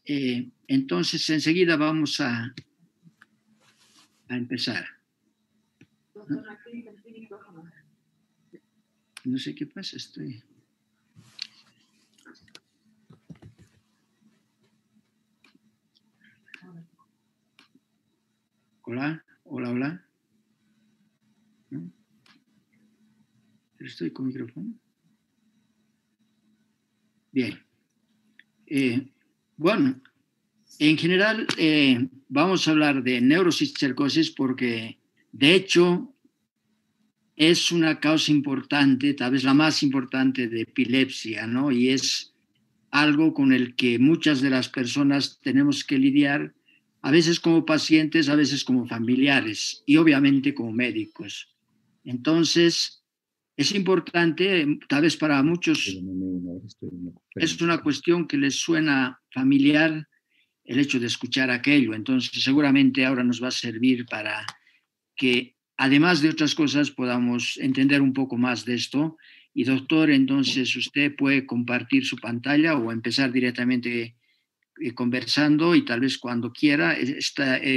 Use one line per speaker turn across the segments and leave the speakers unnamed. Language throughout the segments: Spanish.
Entonces, enseguida vamos a empezar. No sé qué pasa, estoy... Hola, hola, hola. ¿No? ¿Estoy con micrófono? Bien. Bueno, en general vamos a hablar de neurocisticercosis porque, de hecho, es una causa importante, tal vez la más importante de epilepsia, ¿no? Y es algo con el que muchas de las personas tenemos que lidiar, a veces como pacientes, a veces como familiares y obviamente como médicos. Entonces, es importante, tal vez para muchos, es una cuestión que les suena familiar el hecho de escuchar aquello. Entonces, seguramente ahora nos va a servir para que, además de otras cosas, podamos entender un poco más de esto. Y doctor, entonces usted puede compartir su pantalla o empezar directamente conversando y tal vez cuando quiera,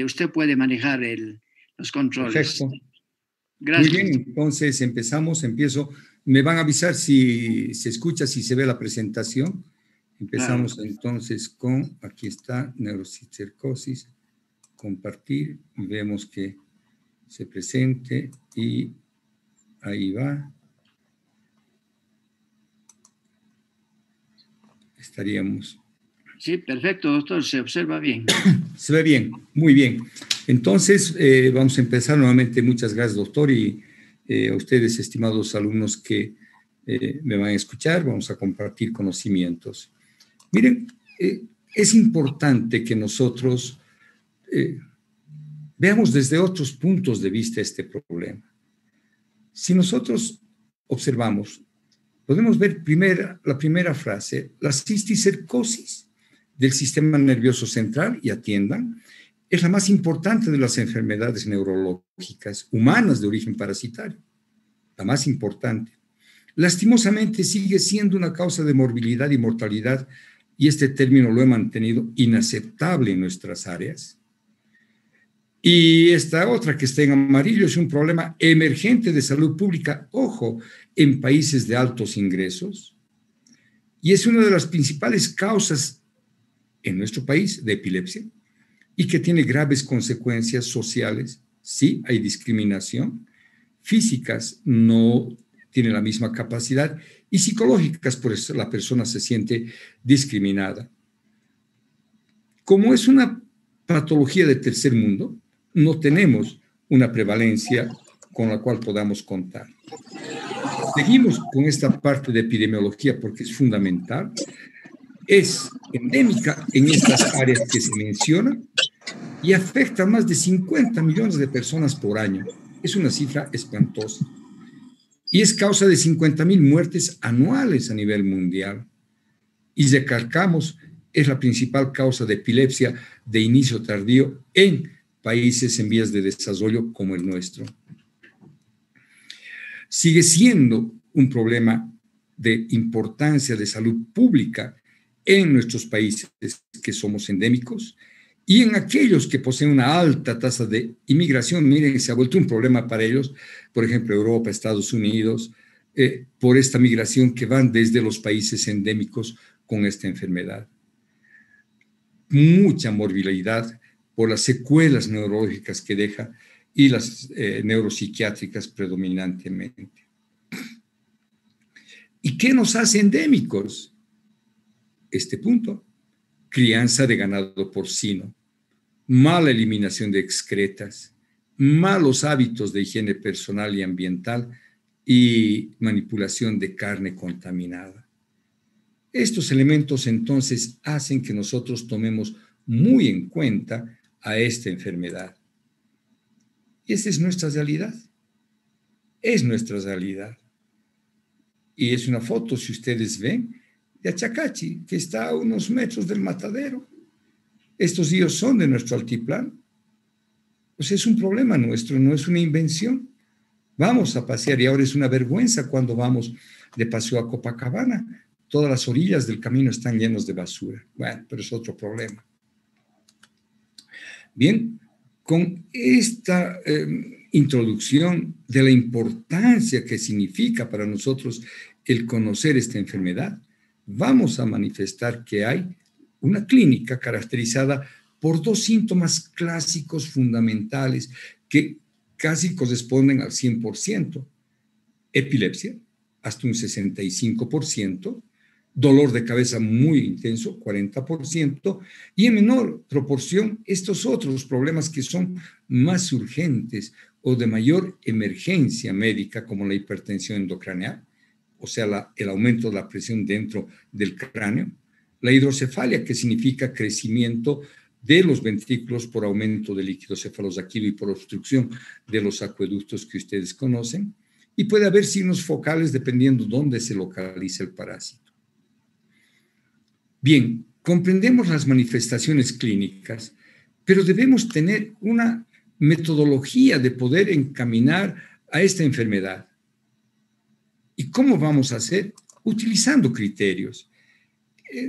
usted puede manejar los controles.
Perfecto.
Gracias.
Muy bien, entonces empiezo. Me van a avisar si se escucha, si se ve la presentación. Empezamos claro. Entonces con, aquí está, neurocisticercosis, compartir, y vemos que se presente y ahí va. Estaríamos.
Sí, perfecto, doctor, se observa bien.
Se ve bien, muy bien. Entonces, vamos a empezar nuevamente. Muchas gracias, doctor, y a ustedes, estimados alumnos que me van a escuchar, vamos a compartir conocimientos. Miren, es importante que nosotros veamos desde otros puntos de vista este problema. Si nosotros observamos, podemos ver la primera frase, la cisticercosis del sistema nervioso central, y atiendan, es la más importante de las enfermedades neurológicas humanas de origen parasitario, la más importante. Lastimosamente sigue siendo una causa de morbilidad y mortalidad, y este término lo he mantenido inaceptable en nuestras áreas. Y esta otra que está en amarillo es un problema emergente de salud pública, ojo, en países de altos ingresos, y es una de las principales causas en nuestro país de epilepsia y que tiene graves consecuencias sociales. Sí, hay discriminación, físicas no tiene la misma capacidad y psicológicas, por eso la persona se siente discriminada. Como es una patología de tercer mundo, no tenemos una prevalencia con la cual podamos contar. Seguimos con esta parte de epidemiología porque es fundamental. Es endémica en estas áreas que se mencionan y afecta a más de 50 millones de personas por año. Es una cifra espantosa. Y es causa de 50,000 muertes anuales a nivel mundial. Y recalcamos, es la principal causa de epilepsia de inicio tardío en países en vías de desarrollo como el nuestro. Sigue siendo un problema de importancia de salud pública en nuestros países que somos endémicos y en aquellos que poseen una alta tasa de inmigración. Miren, se ha vuelto un problema para ellos, por ejemplo, Europa, Estados Unidos, por esta migración que van desde los países endémicos con esta enfermedad. Mucha morbilidad por las secuelas neurológicas que deja y las neuropsiquiátricas predominantemente. ¿Y qué nos hace endémicos? Este punto, crianza de ganado porcino, mala eliminación de excretas, malos hábitos de higiene personal y ambiental y manipulación de carne contaminada. Estos elementos entonces hacen que nosotros tomemos muy en cuenta a esta enfermedad. Y esa es nuestra realidad. Es nuestra realidad. Y es una foto, si ustedes ven, de Achacachi, que está a unos metros del matadero. Estos ríos son de nuestro altiplano. Pues es un problema nuestro, no es una invención. Vamos a pasear y ahora es una vergüenza cuando vamos de paseo a Copacabana. todas las orillas del camino están llenos de basura. Bueno, pero es otro problema. Bien, con esta introducción de la importancia que significa para nosotros el conocer esta enfermedad, vamos a manifestar que hay una clínica caracterizada por dos síntomas clásicos fundamentales que casi corresponden al 100%. Epilepsia, hasta un 65%, dolor de cabeza muy intenso, 40%, y en menor proporción estos otros problemas que son más urgentes o de mayor emergencia médica, como la hipertensión endocraneal, o sea, el aumento de la presión dentro del cráneo, la hidrocefalia, que significa crecimiento de los ventrículos por aumento del líquido cefalosaquilo y por obstrucción de los acueductos que ustedes conocen, y puede haber signos focales dependiendo dónde se localiza el parásito. Bien, comprendemos las manifestaciones clínicas, pero debemos tener una metodología de poder encaminar a esta enfermedad. ¿Y cómo vamos a hacer? Utilizando criterios.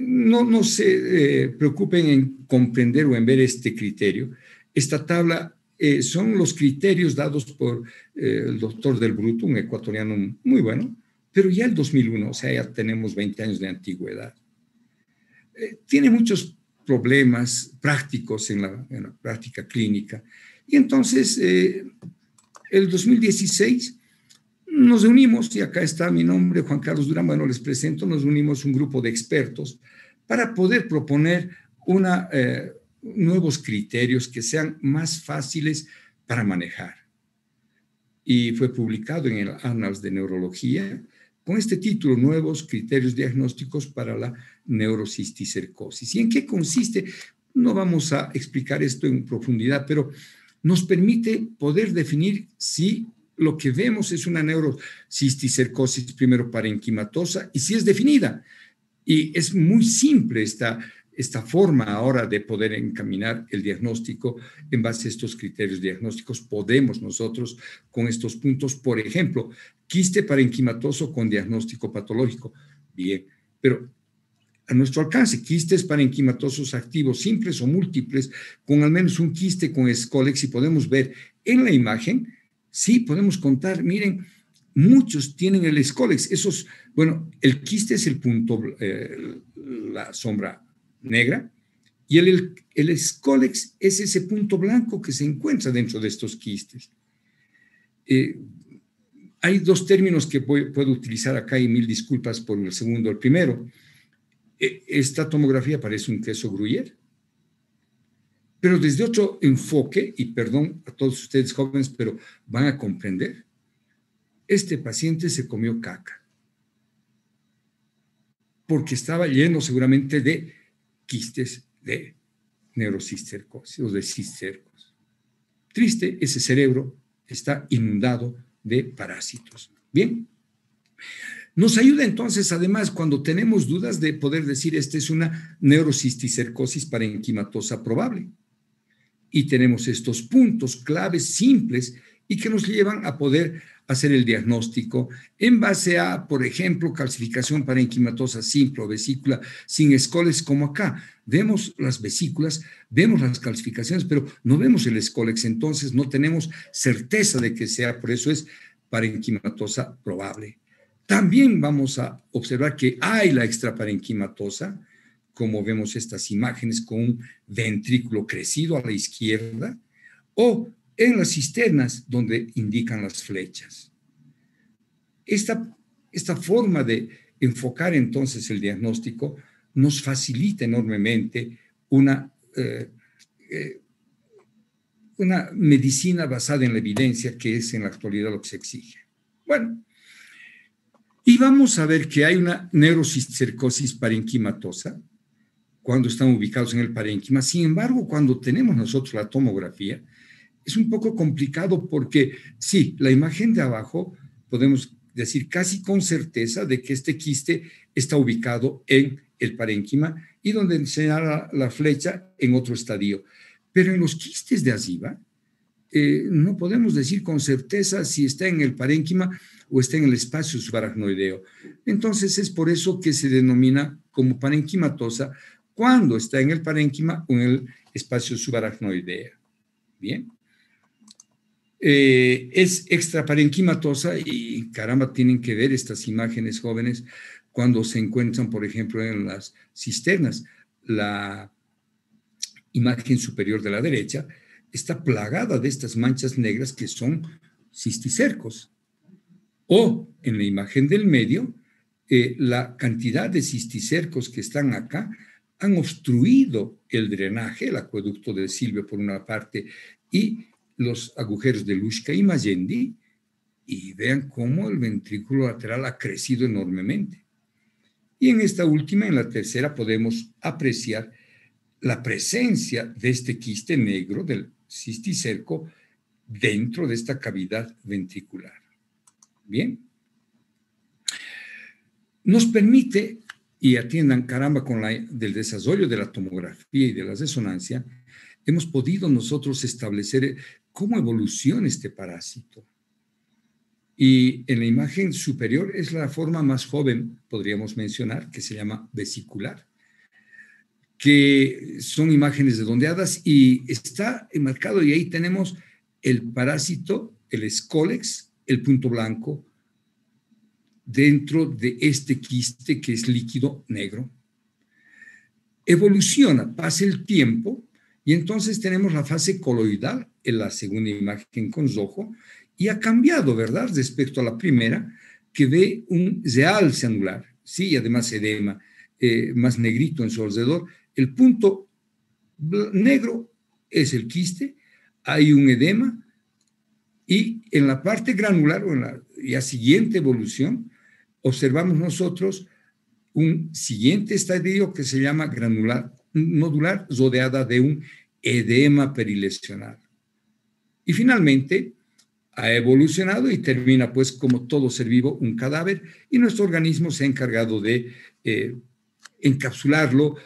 No se preocupen en comprender o en ver este criterio. Esta tabla son los criterios dados por el doctor Del Bruto, un ecuatoriano muy bueno, pero ya el 2001, o sea, ya tenemos 20 años de antigüedad. Tiene muchos problemas prácticos en la práctica clínica. Y entonces, el 2016, nos reunimos, y acá está mi nombre, Juan Carlos Durán, bueno, les presento, nos reunimos un grupo de expertos para poder proponer nuevos criterios que sean más fáciles para manejar. Y fue publicado en el Annals de Neurología con este título, Nuevos Criterios Diagnósticos para la Neurocisticercosis. ¿Y en qué consiste? No vamos a explicar esto en profundidad, pero nos permite poder definir si lo que vemos es una neurocisticercosis primero parenquimatosa y si es definida. Y es muy simple esta forma ahora de poder encaminar el diagnóstico en base a estos criterios diagnósticos. Podemos nosotros con estos puntos, por ejemplo, quiste parenquimatoso con diagnóstico patológico. Bien, pero a nuestro alcance, quistes parenquimatosos activos simples o múltiples, con al menos un quiste con Scolex, y podemos ver en la imagen, sí, podemos contar, miren, muchos tienen el Scolex. Bueno, el quiste es el punto, la sombra negra, y el Scolex es ese punto blanco que se encuentra dentro de estos quistes. Hay dos términos que puedo utilizar acá, y mil disculpas por el segundo. El primero, esta tomografía parece un queso Gruyère, pero desde otro enfoque, y perdón a todos ustedes jóvenes, pero van a comprender, este paciente se comió caca, porque estaba lleno seguramente de quistes de neurocisticercosis o de cistercos. Triste, ese cerebro está inundado de parásitos. Bien. Nos ayuda entonces, además, cuando tenemos dudas, de poder decir, esta es una neurocisticercosis parenquimatosa probable. Y tenemos estos puntos claves simples y que nos llevan a poder hacer el diagnóstico en base a, por ejemplo, calcificación parenquimatosa simple o vesícula sin Scolex, como acá. Vemos las vesículas, vemos las calcificaciones, pero no vemos el Scolex, entonces no tenemos certeza de que sea, por eso es parenquimatosa probable. También vamos a observar que hay la extraparenquimatosa, como vemos estas imágenes con un ventrículo crecido a la izquierda, o en las cisternas donde indican las flechas. Esta forma de enfocar entonces el diagnóstico nos facilita enormemente una medicina basada en la evidencia, que es en la actualidad lo que se exige. Bueno, y vamos a ver que hay una neurocisticercosis parenquimatosa cuando están ubicados en el parénquima. Sin embargo, cuando tenemos nosotros la tomografía, es un poco complicado porque, sí, la imagen de abajo podemos decir casi con certeza de que este quiste está ubicado en el parénquima y donde señala la flecha en otro estadio. Pero en los quistes de arriba no podemos decir con certeza si está en el parénquima o está en el espacio subaracnoideo. Entonces es por eso que se denomina como parenquimatosa cuando está en el parénquima o en el espacio subaracnoideo. Bien. Es extraparenquimatosa y caramba, tienen que ver estas imágenes jóvenes cuando se encuentran, por ejemplo, en las cisternas. La imagen superior de la derecha está plagada de estas manchas negras que son cisticercos. O en la imagen del medio, la cantidad de cisticercos que están acá han obstruido el drenaje, el acueducto de Silvio por una parte, y los agujeros de Lushka y Mayendi, y vean cómo el ventrículo lateral ha crecido enormemente. Y en esta última, en la tercera, podemos apreciar la presencia de este quiste negro del cisticerco dentro de esta cavidad ventricular. Bien. Nos permite, y atiendan caramba con del desarrollo de la tomografía y de la resonancia, hemos podido nosotros establecer cómo evoluciona este parásito. Y en la imagen superior es la forma más joven, podríamos mencionar, que se llama vesicular, que son imágenes redondeadas y está enmarcado, y ahí tenemos el parásito, el Scolex, el punto blanco, dentro de este quiste que es líquido negro. Evoluciona, pasa el tiempo, y entonces tenemos la fase coloidal en la segunda imagen con rojo, y ha cambiado, ¿verdad?, respecto a la primera, que ve un realce anular, sí, y además edema, más negrito en su alrededor. El punto negro es el quiste, hay un edema, y en la parte granular, o en la ya siguiente evolución, observamos nosotros un siguiente estadio que se llama granular nodular, rodeada de un edema perilesional. Y finalmente ha evolucionado y termina, pues, como todo ser vivo, un cadáver, y nuestro organismo se ha encargado de encapsularlo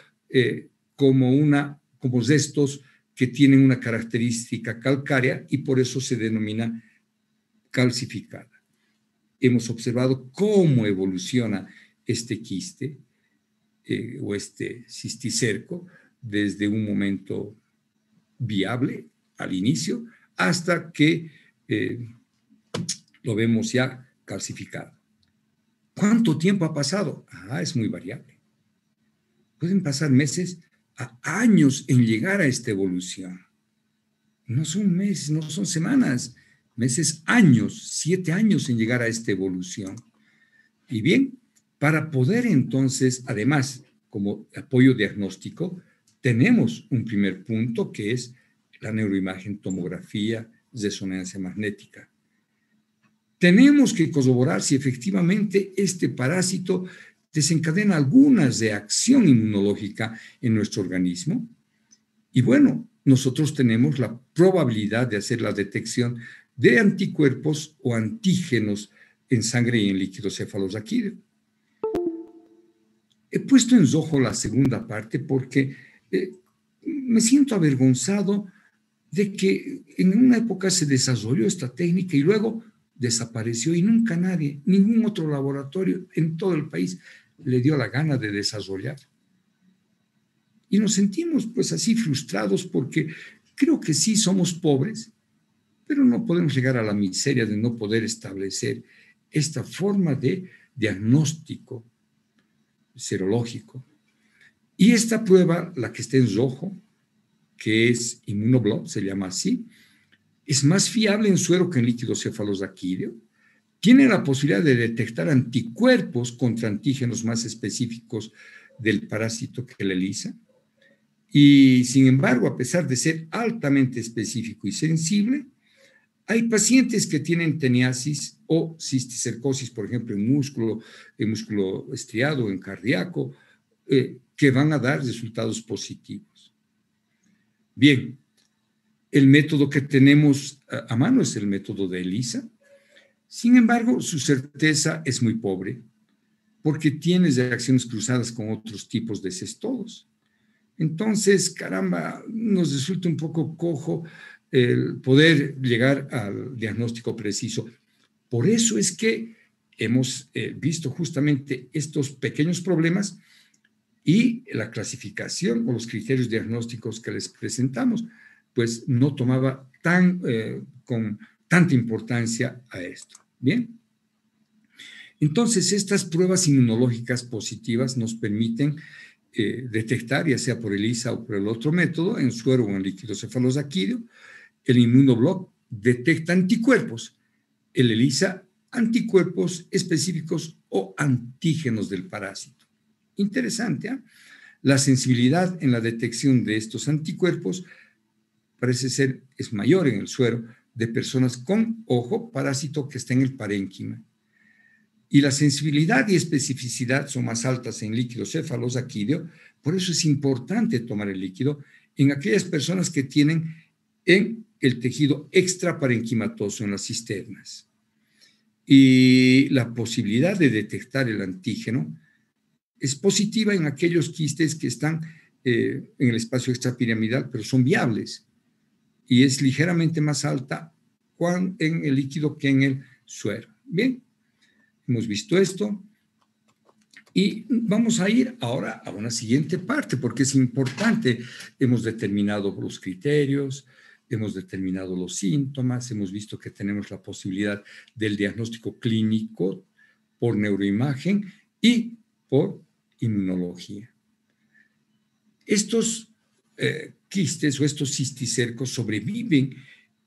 como restos que tienen una característica calcárea, y por eso se denomina calcificada. Hemos observado cómo evoluciona este quiste o este cisticerco desde un momento viable al inicio hasta que lo vemos ya calcificado. ¿Cuánto tiempo ha pasado? Es muy variable. Pueden pasar meses a años en llegar a esta evolución. No son meses, no son semanas, meses, años, 7 años en llegar a esta evolución. Y bien, para poder entonces, además, como apoyo diagnóstico, tenemos un primer punto que es la neuroimagen, tomografía, resonancia magnética. Tenemos que corroborar si efectivamente este parásito desencadena alguna reacción inmunológica en nuestro organismo. Y bueno, nosotros tenemos la probabilidad de hacer la detección de anticuerpos o antígenos en sangre y en líquido cefalorraquídeo. He puesto en rojo la segunda parte porque me siento avergonzado de que en una época se desarrolló esta técnica y luego desapareció, y nunca nadie, ningún otro laboratorio en todo el país le dio la gana de desarrollar. Y nos sentimos pues así frustrados porque creo que sí somos pobres, pero no podemos llegar a la miseria de no poder establecer esta forma de diagnóstico serológico. Y esta prueba, la que está en rojo, que es Immunoblot, se llama así, es más fiable en suero que en líquido cefalorraquídeo, tiene la posibilidad de detectar anticuerpos contra antígenos más específicos del parásito que la ELISA, y sin embargo, a pesar de ser altamente específico y sensible, hay pacientes que tienen teniasis o cisticercosis, por ejemplo, en músculo estriado, en cardíaco, que van a dar resultados positivos. Bien, el método que tenemos a mano es el método de ELISA. Sin embargo, su certeza es muy pobre porque tiene reacciones cruzadas con otros tipos de cestodos. Entonces, caramba, nos resulta un poco cojo el poder llegar al diagnóstico preciso. Por eso es que hemos visto justamente estos pequeños problemas y la clasificación o los criterios diagnósticos que les presentamos, pues no tomaba con tanta importancia a esto. Bien. Entonces, estas pruebas inmunológicas positivas nos permiten detectar, ya sea por ELISA o por el otro método, en suero o en líquido cefalosaquídeo. El inmunobloc detecta anticuerpos, el ELISA anticuerpos específicos o antígenos del parásito. Interesante, ¿eh? La sensibilidad en la detección de estos anticuerpos parece ser es mayor en el suero de personas con, ojo, parásito que está en el parénquima. Y la sensibilidad y especificidad son más altas en líquido cefalosaquídeo, por eso es importante tomar el líquido en aquellas personas que tienen en el tejido extraparenquimatoso en las cisternas. Y la posibilidad de detectar el antígeno es positiva en aquellos quistes que están en el espacio extrapiramidal, pero son viables, y es ligeramente más alta en el líquido que en el suero. Bien, hemos visto esto y vamos a ir ahora a una siguiente parte porque es importante. Hemos determinado los criterios, hemos determinado los síntomas, hemos visto que tenemos la posibilidad del diagnóstico clínico por neuroimagen y por inmunología. Estos quistes o estos cisticercos sobreviven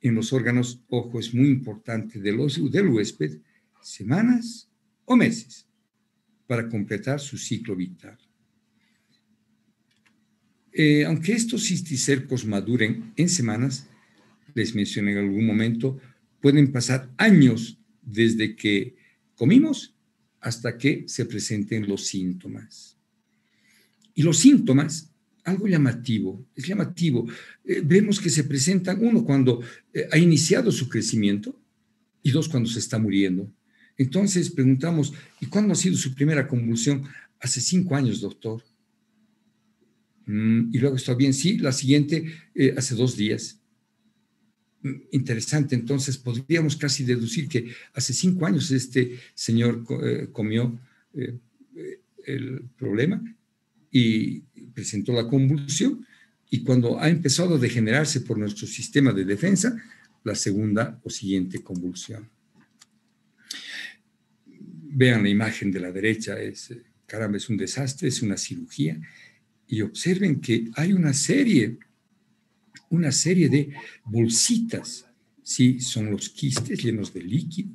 en los órganos, ojo, es muy importante, del huésped, semanas o meses para completar su ciclo vital. Aunque estos cisticercos maduren en semanas, les mencioné en algún momento, pueden pasar años desde que comimos hasta que se presenten los síntomas. Y los síntomas, algo llamativo, es llamativo. Vemos que se presentan, uno, cuando ha iniciado su crecimiento y dos, cuando se está muriendo. Entonces preguntamos, ¿y cuándo ha sido su primera convulsión? Hace 5 años, doctor. Y luego está bien, sí, la siguiente hace 2 días. Interesante, entonces podríamos casi deducir que hace 5 años este señor comió el problema y presentó la convulsión, y cuando ha empezado a degenerarse por nuestro sistema de defensa, la segunda o siguiente convulsión. Vean la imagen de la derecha, caramba, es un desastre, es una cirugía, y observen que hay una serie de bolsitas, sí, son los quistes llenos de líquido,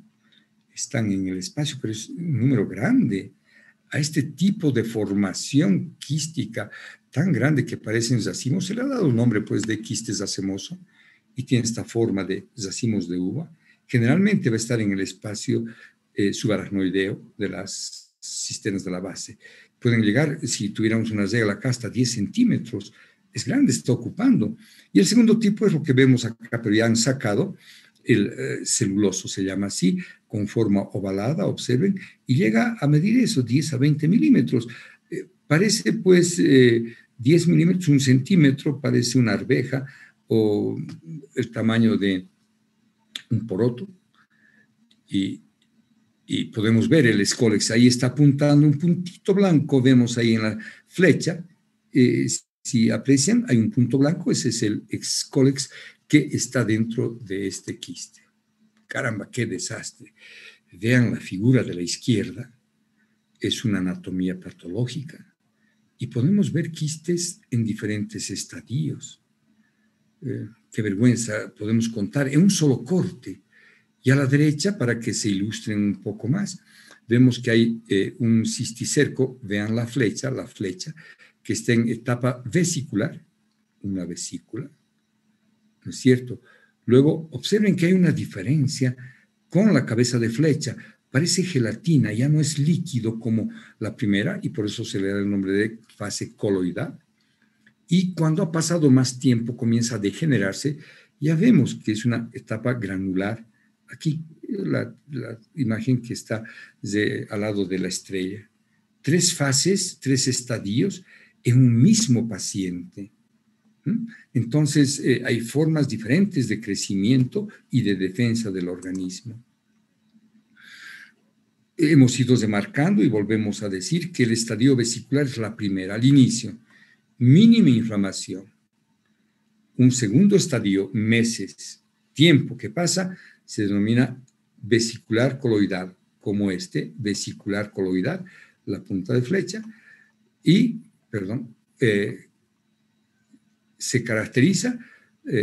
están en el espacio, pero es un número grande. A este tipo de formación quística tan grande que parecen racimos, se le ha dado el nombre pues de quistes racemoso, y tiene esta forma de racimos de uva. Generalmente va a estar en el espacio subaracnoideo de las cisternas de la base. Pueden llegar, si tuviéramos una regla acá, hasta 10 centímetros. Es grande, está ocupando. Y el segundo tipo es lo que vemos acá, pero ya han sacado el celuloso, se llama así, con forma ovalada, observen, y llega a medir eso, 10 a 20 milímetros. Parece pues 10 milímetros, 1 centímetro, parece una arveja o el tamaño de un poroto. Y podemos ver el escólex, ahí está apuntando un puntito blanco, vemos ahí en la flecha, si aprecian, hay un punto blanco, ese es el escólex que está dentro de este quiste. Caramba, qué desastre. Vean la figura de la izquierda, es una anatomía patológica, y podemos ver quistes en diferentes estadios. Qué vergüenza, podemos contar en un solo corte. Y a la derecha, para que se ilustren un poco más, vemos que hay un cisticerco, vean la flecha, que está en etapa vesicular, una vesícula, ¿no es cierto? Luego, observen que hay una diferencia con la cabeza de flecha. Parece gelatina, ya no es líquido como la primera, y por eso se le da el nombre de fase coloidal. Y cuando ha pasado más tiempo, comienza a degenerarse, ya vemos que es una etapa granular. Aquí, la imagen que está al lado de la estrella. 3 fases, 3 estadios en un mismo paciente. Entonces, hay formas diferentes de crecimiento y de defensa del organismo. Hemos ido demarcando y volvemos a decir que el estadio vesicular es la primera, al inicio, mínima inflamación. Un segundo estadio, meses, tiempo que pasa, se denomina vesicular coloidal, como este, vesicular coloidal, la punta de flecha, y, se caracteriza,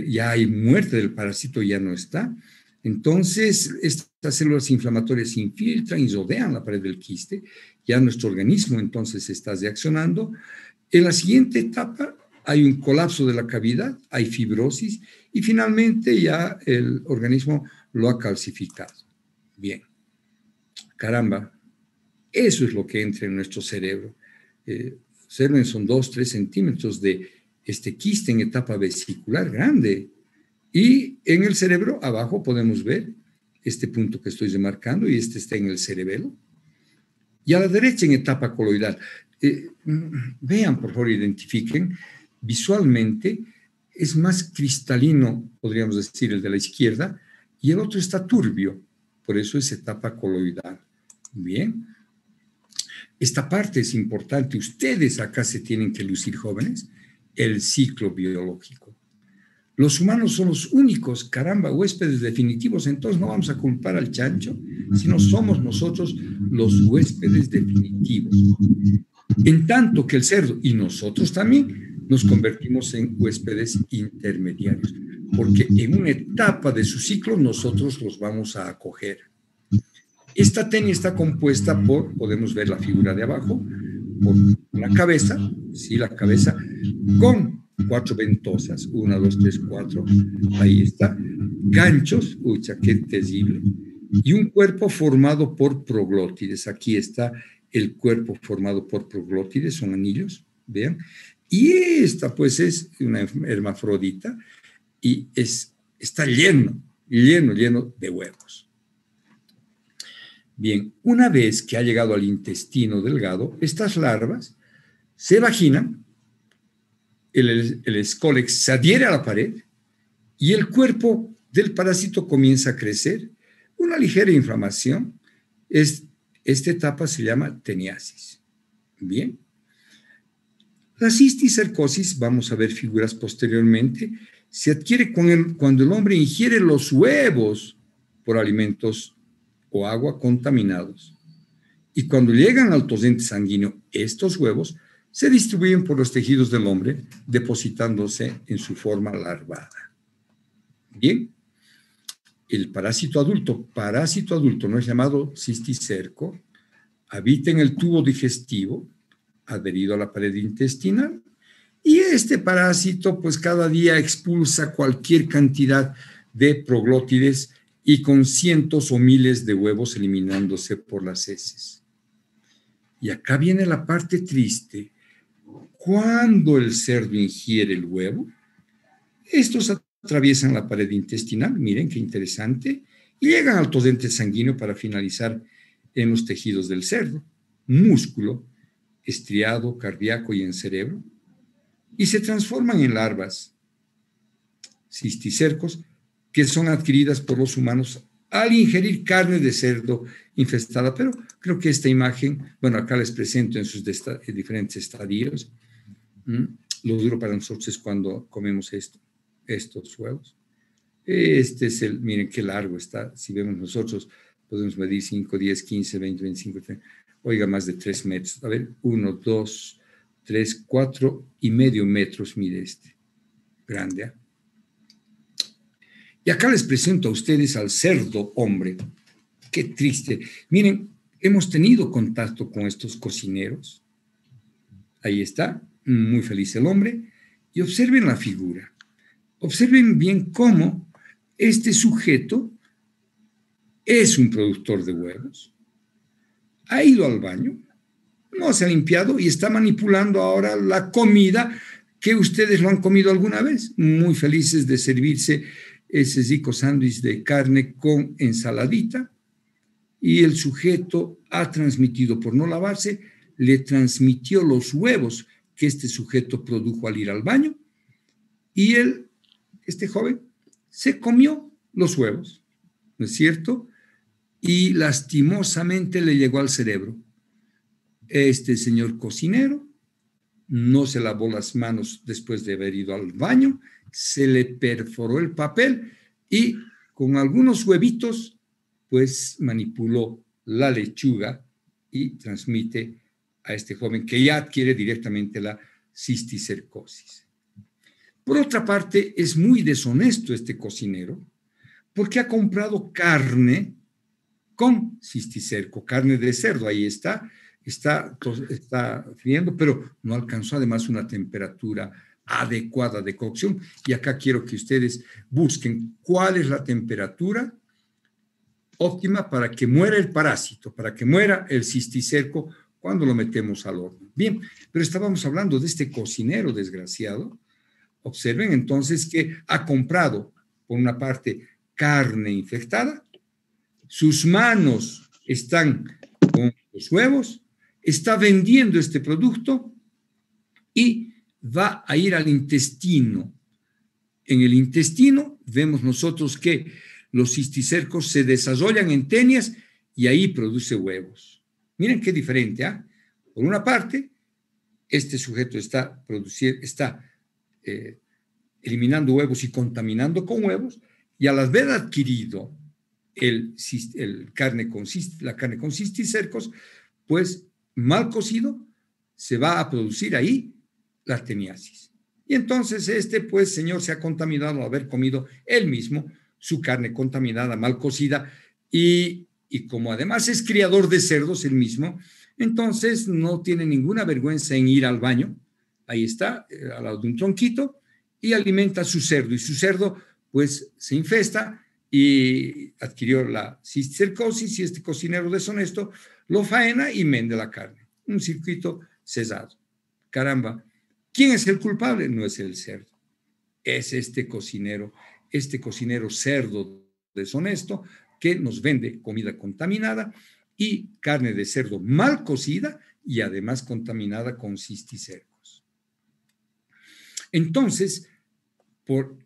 ya hay muerte del parásito, ya no está. Entonces, estas células inflamatorias se infiltran y rodean la pared del quiste, ya nuestro organismo entonces se está reaccionando. En la siguiente etapa hay un colapso de la cavidad, hay fibrosis y finalmente ya el organismo lo ha calcificado. Bien, caramba, eso es lo que entra en nuestro cerebro. Observen, son 2-3 centímetros de este quiste en etapa vesicular grande. Y en el cerebro, abajo, podemos ver este punto que estoy remarcando, y este está en el cerebelo. Y a la derecha, en etapa coloidal. Vean, por favor, identifiquen. Visualmente, es más cristalino, podríamos decir, el de la izquierda, y el otro está turbio. Por eso es etapa coloidal. Bien. Esta parte es importante. Ustedes acá se tienen que lucir, jóvenes, el ciclo biológico. Los humanos son los únicos, caramba, huéspedes definitivos, entonces no vamos a culpar al chancho, sino somos nosotros los huéspedes definitivos. En tanto que el cerdo y nosotros también nos convertimos en huéspedes intermediarios, porque en una etapa de su ciclo nosotros los vamos a acoger. Esta tenia está compuesta por, podemos ver la figura de abajo, por una cabeza, sí, la cabeza, con 4 ventosas, 1, 2, 3, 4, ahí está, ganchos, ucha, qué terrible, y un cuerpo formado por proglótides. Aquí está el cuerpo formado por proglótides, son anillos, vean, y esta pues es una hermafrodita y está lleno de huevos. Bien, una vez que ha llegado al intestino delgado, estas larvas se vaginan, el escólex se adhiere a la pared y el cuerpo del parásito comienza a crecer. Una ligera inflamación, esta etapa se llama teniasis. Bien. La cisticercosis, vamos a ver figuras posteriormente, se adquiere cuando el hombre ingiere los huevos por alimentos o agua contaminados. Y cuando llegan al torrente sanguíneo, estos huevos se distribuyen por los tejidos del hombre, depositándose en su forma larvada. Bien, el parásito adulto no es llamado cisticerco, habita en el tubo digestivo, adherido a la pared intestinal, y este parásito pues cada día expulsa cualquier cantidad de proglótides y con cientos o miles de huevos eliminándose por las heces. Y acá viene la parte triste. Cuando el cerdo ingiere el huevo, estos atraviesan la pared intestinal, miren qué interesante, y llegan al torrente sanguíneo para finalizar en los tejidos del cerdo, músculo, estriado, cardíaco y en cerebro, y se transforman en larvas cisticercos que son adquiridas por los humanos al ingerir carne de cerdo infestada. Pero creo que esta imagen, bueno, acá les presento en sus diferentes estadios. Lo duro para nosotros es cuando comemos estos huevos. Este es miren qué largo está. Si vemos nosotros, podemos medir 5, 10, 15, 20, 25, 30, oiga, más de 3 metros. A ver, 1, 2, 3, 4,5 metros mide este. Grande, ¿eh? Y acá les presento a ustedes al cerdo hombre. Qué triste. Miren, hemos tenido contacto con estos cocineros. Ahí está, muy feliz el hombre. Y observen la figura. Observen bien cómo este sujeto es un productor de huevos. Ha ido al baño, no se ha limpiado y está manipulando ahora la comida que ustedes lo han comido alguna vez. Muy felices de servirse ese rico sándwich de carne con ensaladita, y el sujeto ha transmitido, por no lavarse, le transmitió los huevos que este sujeto produjo al ir al baño, Y este joven se comió los huevos, ¿no es cierto? Y lastimosamente le llegó al cerebro. Este señor cocinero no se lavó las manos después de haber ido al baño, se le perforó el papel y con algunos huevitos, pues manipuló la lechuga y transmite a este joven que ya adquiere directamente la cisticercosis. Por otra parte, es muy deshonesto este cocinero porque ha comprado carne con cisticerco, carne de cerdo, ahí está friendo, pero no alcanzó además una temperatura adecuada de cocción. Y acá quiero que ustedes busquen cuál es la temperatura óptima para que muera el parásito, para que muera el cisticerco cuando lo metemos al horno. Bien, pero estábamos hablando de este cocinero desgraciado. Observen entonces que ha comprado, por una parte, carne infectada, sus manos están con los huevos, está vendiendo este producto y va a ir al intestino. En el intestino vemos nosotros que los cisticercos se desarrollan en tenias y ahí produce huevos. Miren qué diferente, ¿ah? Por una parte, este sujeto está eliminando huevos y contaminando con huevos, y al haber adquirido la carne con cisticercos, pues mal cocido, se va a producir ahí la teniasis. Y entonces pues señor se ha contaminado al haber comido él mismo su carne contaminada, mal cocida, y como además es criador de cerdos él mismo, entonces no tiene ninguna vergüenza en ir al baño, ahí está, al lado de un tronquito, y alimenta a su cerdo, y su cerdo pues se infesta y adquirió la cisticercosis, y este cocinero deshonesto lo faena y vende la carne. Un circuito cesado. Caramba, ¿quién es el culpable? No es el cerdo, es este cocinero cerdo deshonesto que nos vende comida contaminada y carne de cerdo mal cocida y además contaminada con cisticercos. Entonces,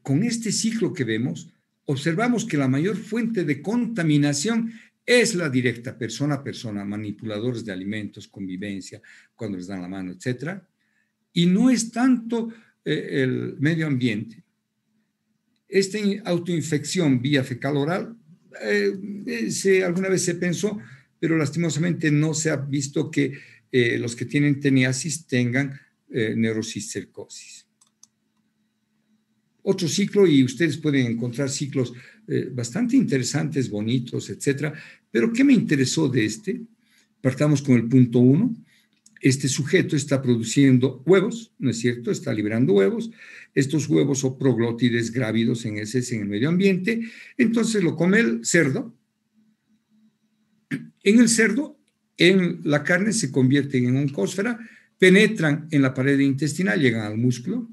con este ciclo que vemos, observamos que la mayor fuente de contaminación es la directa, persona a persona, manipuladores de alimentos, convivencia, cuando les dan la mano, etc. Y no es tanto el medio ambiente. Esta autoinfección vía fecal oral, alguna vez se pensó, pero lastimosamente no se ha visto que los que tienen teniasis tengan neurocisticercosis. Otro ciclo, y ustedes pueden encontrar ciclos bastante interesantes, bonitos, etcétera. Pero ¿qué me interesó de este? Partamos con el punto 1. Este sujeto está produciendo huevos, ¿no es cierto? Está liberando huevos. Estos huevos son proglótides grávidos en heces en el medio ambiente. Entonces lo come el cerdo. En el cerdo, en la carne se convierten en oncósfera, penetran en la pared intestinal, llegan al músculo.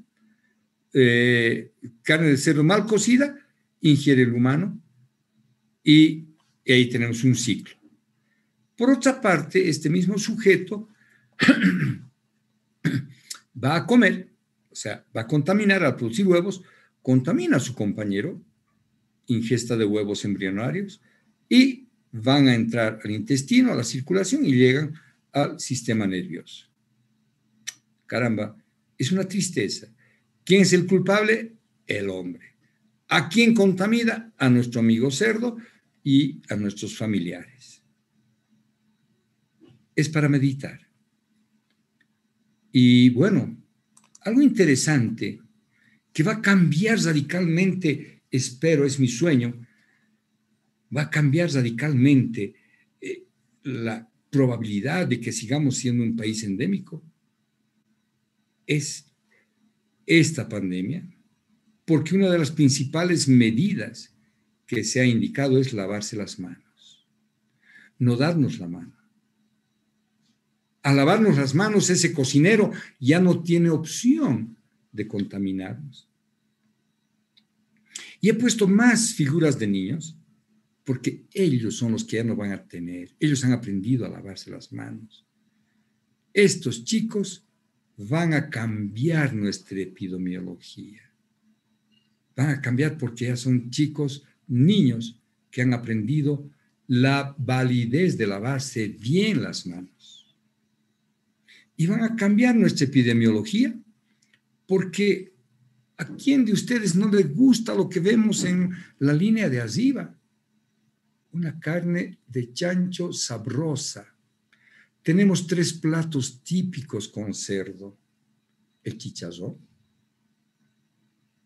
Carne de cerdo mal cocida, ingiere el humano y ahí tenemos un ciclo. Por otra parte, este mismo sujeto va a comer, o sea, va a contaminar al producir huevos, contamina a su compañero, ingesta de huevos embrionarios, y van a entrar al intestino, a la circulación y llegan al sistema nervioso. Caramba, es una tristeza. ¿Quién es el culpable? El hombre. ¿A quién contamina? A nuestro amigo cerdo y a nuestros familiares. Es para meditar. Y bueno, algo interesante que va a cambiar radicalmente, espero, es mi sueño, va a cambiar radicalmente la probabilidad de que sigamos siendo un país endémico. Es esta pandemia, porque una de las principales medidas que se ha indicado es lavarse las manos, no darnos la mano. Al lavarnos las manos, ese cocinero ya no tiene opción de contaminarnos. Y he puesto más figuras de niños, porque ellos son los que ya no van a tener. Ellos han aprendido a lavarse las manos. Estos chicos van a cambiar nuestra epidemiología. van a cambiar porque ya son chicos, niños que han aprendido la validez de lavarse bien las manos. Y van a cambiar nuestra epidemiología porque ¿a quién de ustedes no le gusta lo que vemos en la línea de arriba? Una carne de chancho sabrosa. Tenemos 3 platos típicos con cerdo: el chicharrón,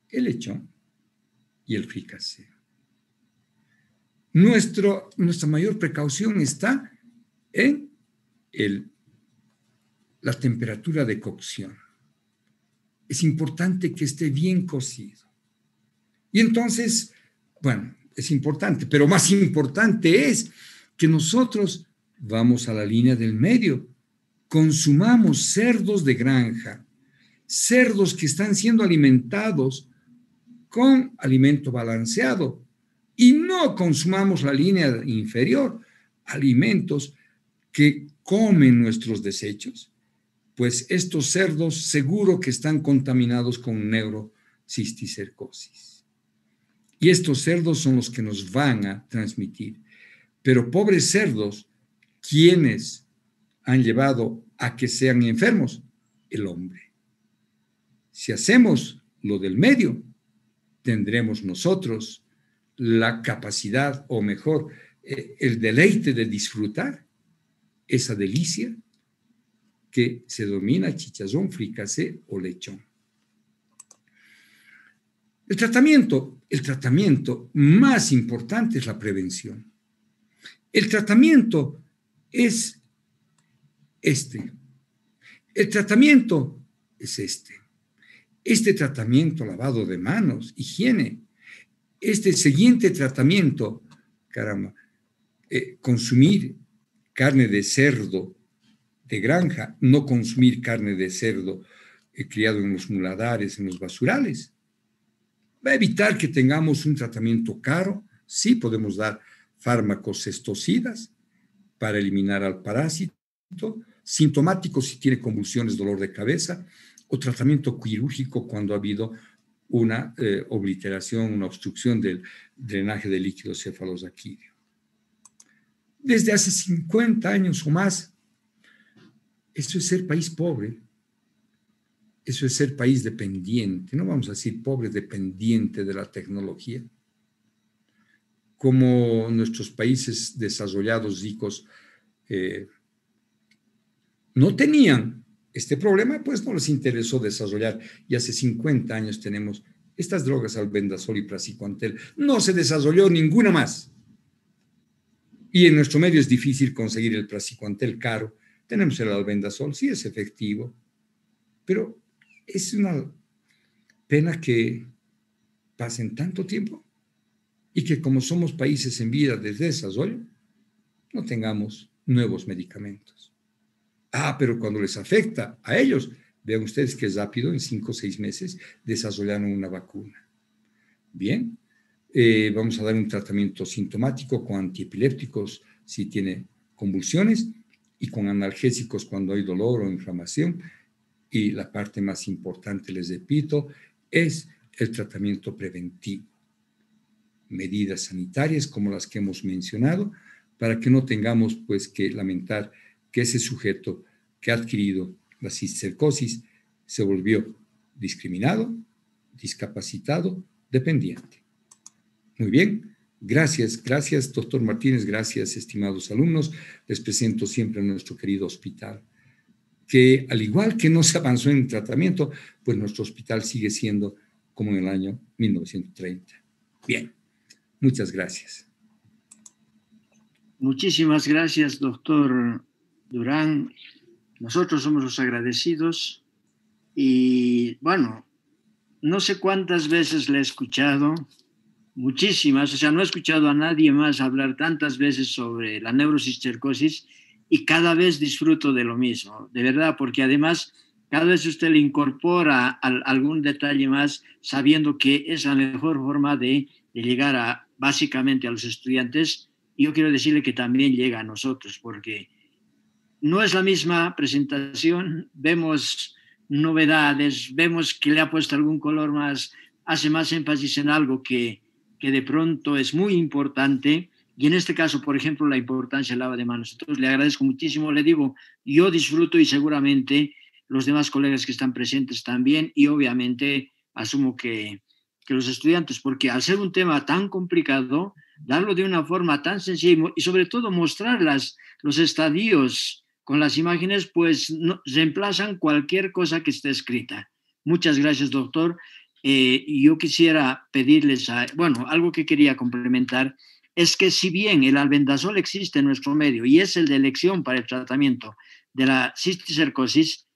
el lechón y el fricasé. Nuestra mayor precaución está en la temperatura de cocción. Es importante que esté bien cocido. Y entonces, bueno, es importante, pero más importante es que nosotros vamos a la línea del medio. Consumamos cerdos de granja, cerdos que están siendo alimentados con alimento balanceado, y no consumamos la línea inferior, alimentos que comen nuestros desechos, pues estos cerdos seguro que están contaminados con neurocisticercosis. Y estos cerdos son los que nos van a transmitir. Pero pobres cerdos, ¿quiénes han llevado a que sean enfermos? El hombre. Si hacemos lo del medio, tendremos nosotros la capacidad, o mejor, el deleite de disfrutar esa delicia que se denomina chicharrón, fricasé o lechón. El tratamiento más importante es la prevención. El tratamiento es este. El tratamiento es este. Este tratamiento, lavado de manos, higiene. Este siguiente tratamiento, consumir carne de cerdo de granja, no consumir carne de cerdo criado en los muladares, en los basurales. Va a evitar que tengamos un tratamiento caro. Sí podemos dar fármacos cestocidas para eliminar al parásito, sintomático si tiene convulsiones, dolor de cabeza, o tratamiento quirúrgico cuando ha habido una obliteración, una obstrucción del drenaje del líquido cefalosaquídeo. Desde hace 50 años o más, eso es ser país pobre, eso es ser país dependiente, no vamos a decir pobre, dependiente de la tecnología. Como nuestros países desarrollados, ricos, no tenían este problema, pues no les interesó desarrollar. Y hace 50 años tenemos estas drogas, albendazol y praziquantel. No se desarrolló ninguna más. Y en nuestro medio es difícil conseguir el praziquantel caro. Tenemos el albendazol, sí es efectivo, pero es una pena que pasen tanto tiempo y que como somos países en vía de desarrollo, no tengamos nuevos medicamentos. Pero cuando les afecta a ellos, vean ustedes que es rápido, en 5 o 6 meses desarrollaron una vacuna. Bien, vamos a dar un tratamiento sintomático con antiepilépticos si tiene convulsiones y con analgésicos cuando hay dolor o inflamación. Y la parte más importante, les repito, es el tratamiento preventivo. Medidas sanitarias como las que hemos mencionado para que no tengamos pues que lamentar que ese sujeto que ha adquirido la cisticercosis se volvió discriminado, discapacitado, dependiente. Muy bien, gracias, doctor Martínez, gracias, estimados alumnos. Les presento siempre a nuestro querido hospital, que al igual que no se avanzó en el tratamiento, pues nuestro hospital sigue siendo como en el año 1930. Bien, muchas gracias.
Muchísimas gracias, doctor Durán. Nosotros somos los agradecidos y, bueno, no sé cuántas veces le he escuchado, muchísimas, o sea, no he escuchado a nadie más hablar tantas veces sobre la neurocisticercosis y cada vez disfruto de lo mismo, de verdad, porque además cada vez usted le incorpora algún detalle más sabiendo que es la mejor forma de llegar básicamente a los estudiantes. Y yo quiero decirle que también llega a nosotros, porque no es la misma presentación, vemos novedades, vemos que le ha puesto algún color más hace más énfasis en algo que de pronto es muy importante, y en este caso, por ejemplo, la importancia del lavado de manos. Entonces, le agradezco muchísimo, le digo, yo disfruto y seguramente los demás colegas que están presentes también, y obviamente asumo que los estudiantes, porque al ser un tema tan complicado, darlo de una forma tan sencilla y sobre todo mostrar los estadios con las imágenes, pues no, reemplazan cualquier cosa que esté escrita. Muchas gracias, doctor. Yo quisiera pedirles, bueno, algo que quería complementar es que si bien el albendazol existe en nuestro medio y es el de elección para el tratamiento de la cisticercosis,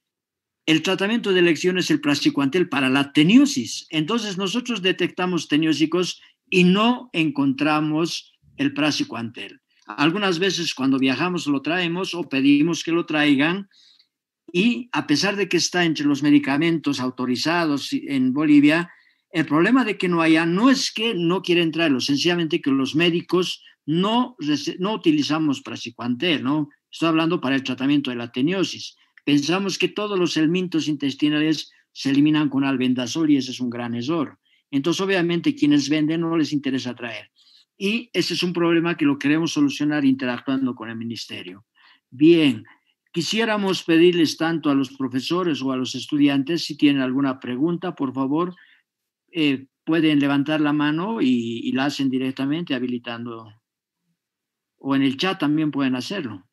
el tratamiento de elección es el praziquantel para la teniosis. Entonces nosotros detectamos teniósicos y no encontramos el praziquantel. Algunas veces cuando viajamos lo traemos o pedimos que lo traigan, y a pesar de que está entre los medicamentos autorizados en Bolivia, el problema de que no haya no es que no quieren traerlo, sencillamente que los médicos no utilizamos praziquantel, ¿no? Estoy hablando para el tratamiento de la teniosis. Pensamos que todos los helmintos intestinales se eliminan con albendazol y ese es un gran error. Entonces, obviamente, quienes venden no les interesa traer. Y ese es un problema que lo queremos solucionar interactuando con el ministerio. Bien, quisiéramos pedirles tanto a los profesores o a los estudiantes, si tienen alguna pregunta, por favor, pueden levantar la mano y la hacen directamente habilitando, o en el chat también pueden hacerlo.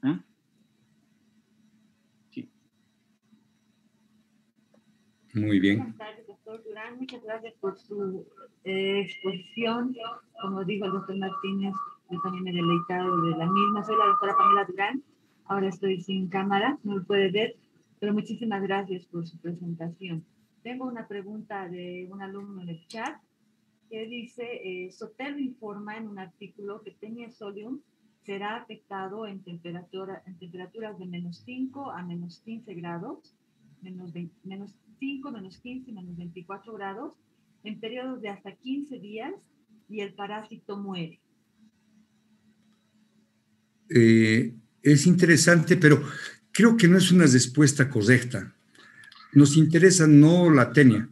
¿Eh? Sí.
Muy bien.
Buenas tardes, doctor Durán. Muchas gracias por su exposición. Como dijo el doctor Martínez, yo también me he deleitado de la misma. Soy la doctora Pamela Durán. Ahora estoy sin cámara, no me puede ver, pero muchísimas gracias por su presentación. Tengo una pregunta de un alumno en el chat que dice, Sotelo informa en un artículo que Teniasolium será afectado en temperaturas de menos 5 a menos 15 grados, menos 5, menos 15, menos 24 grados, en periodos de hasta 15 días, y el parásito muere.
Es interesante, pero creo que no es una respuesta correcta. Nos interesa no la tenia,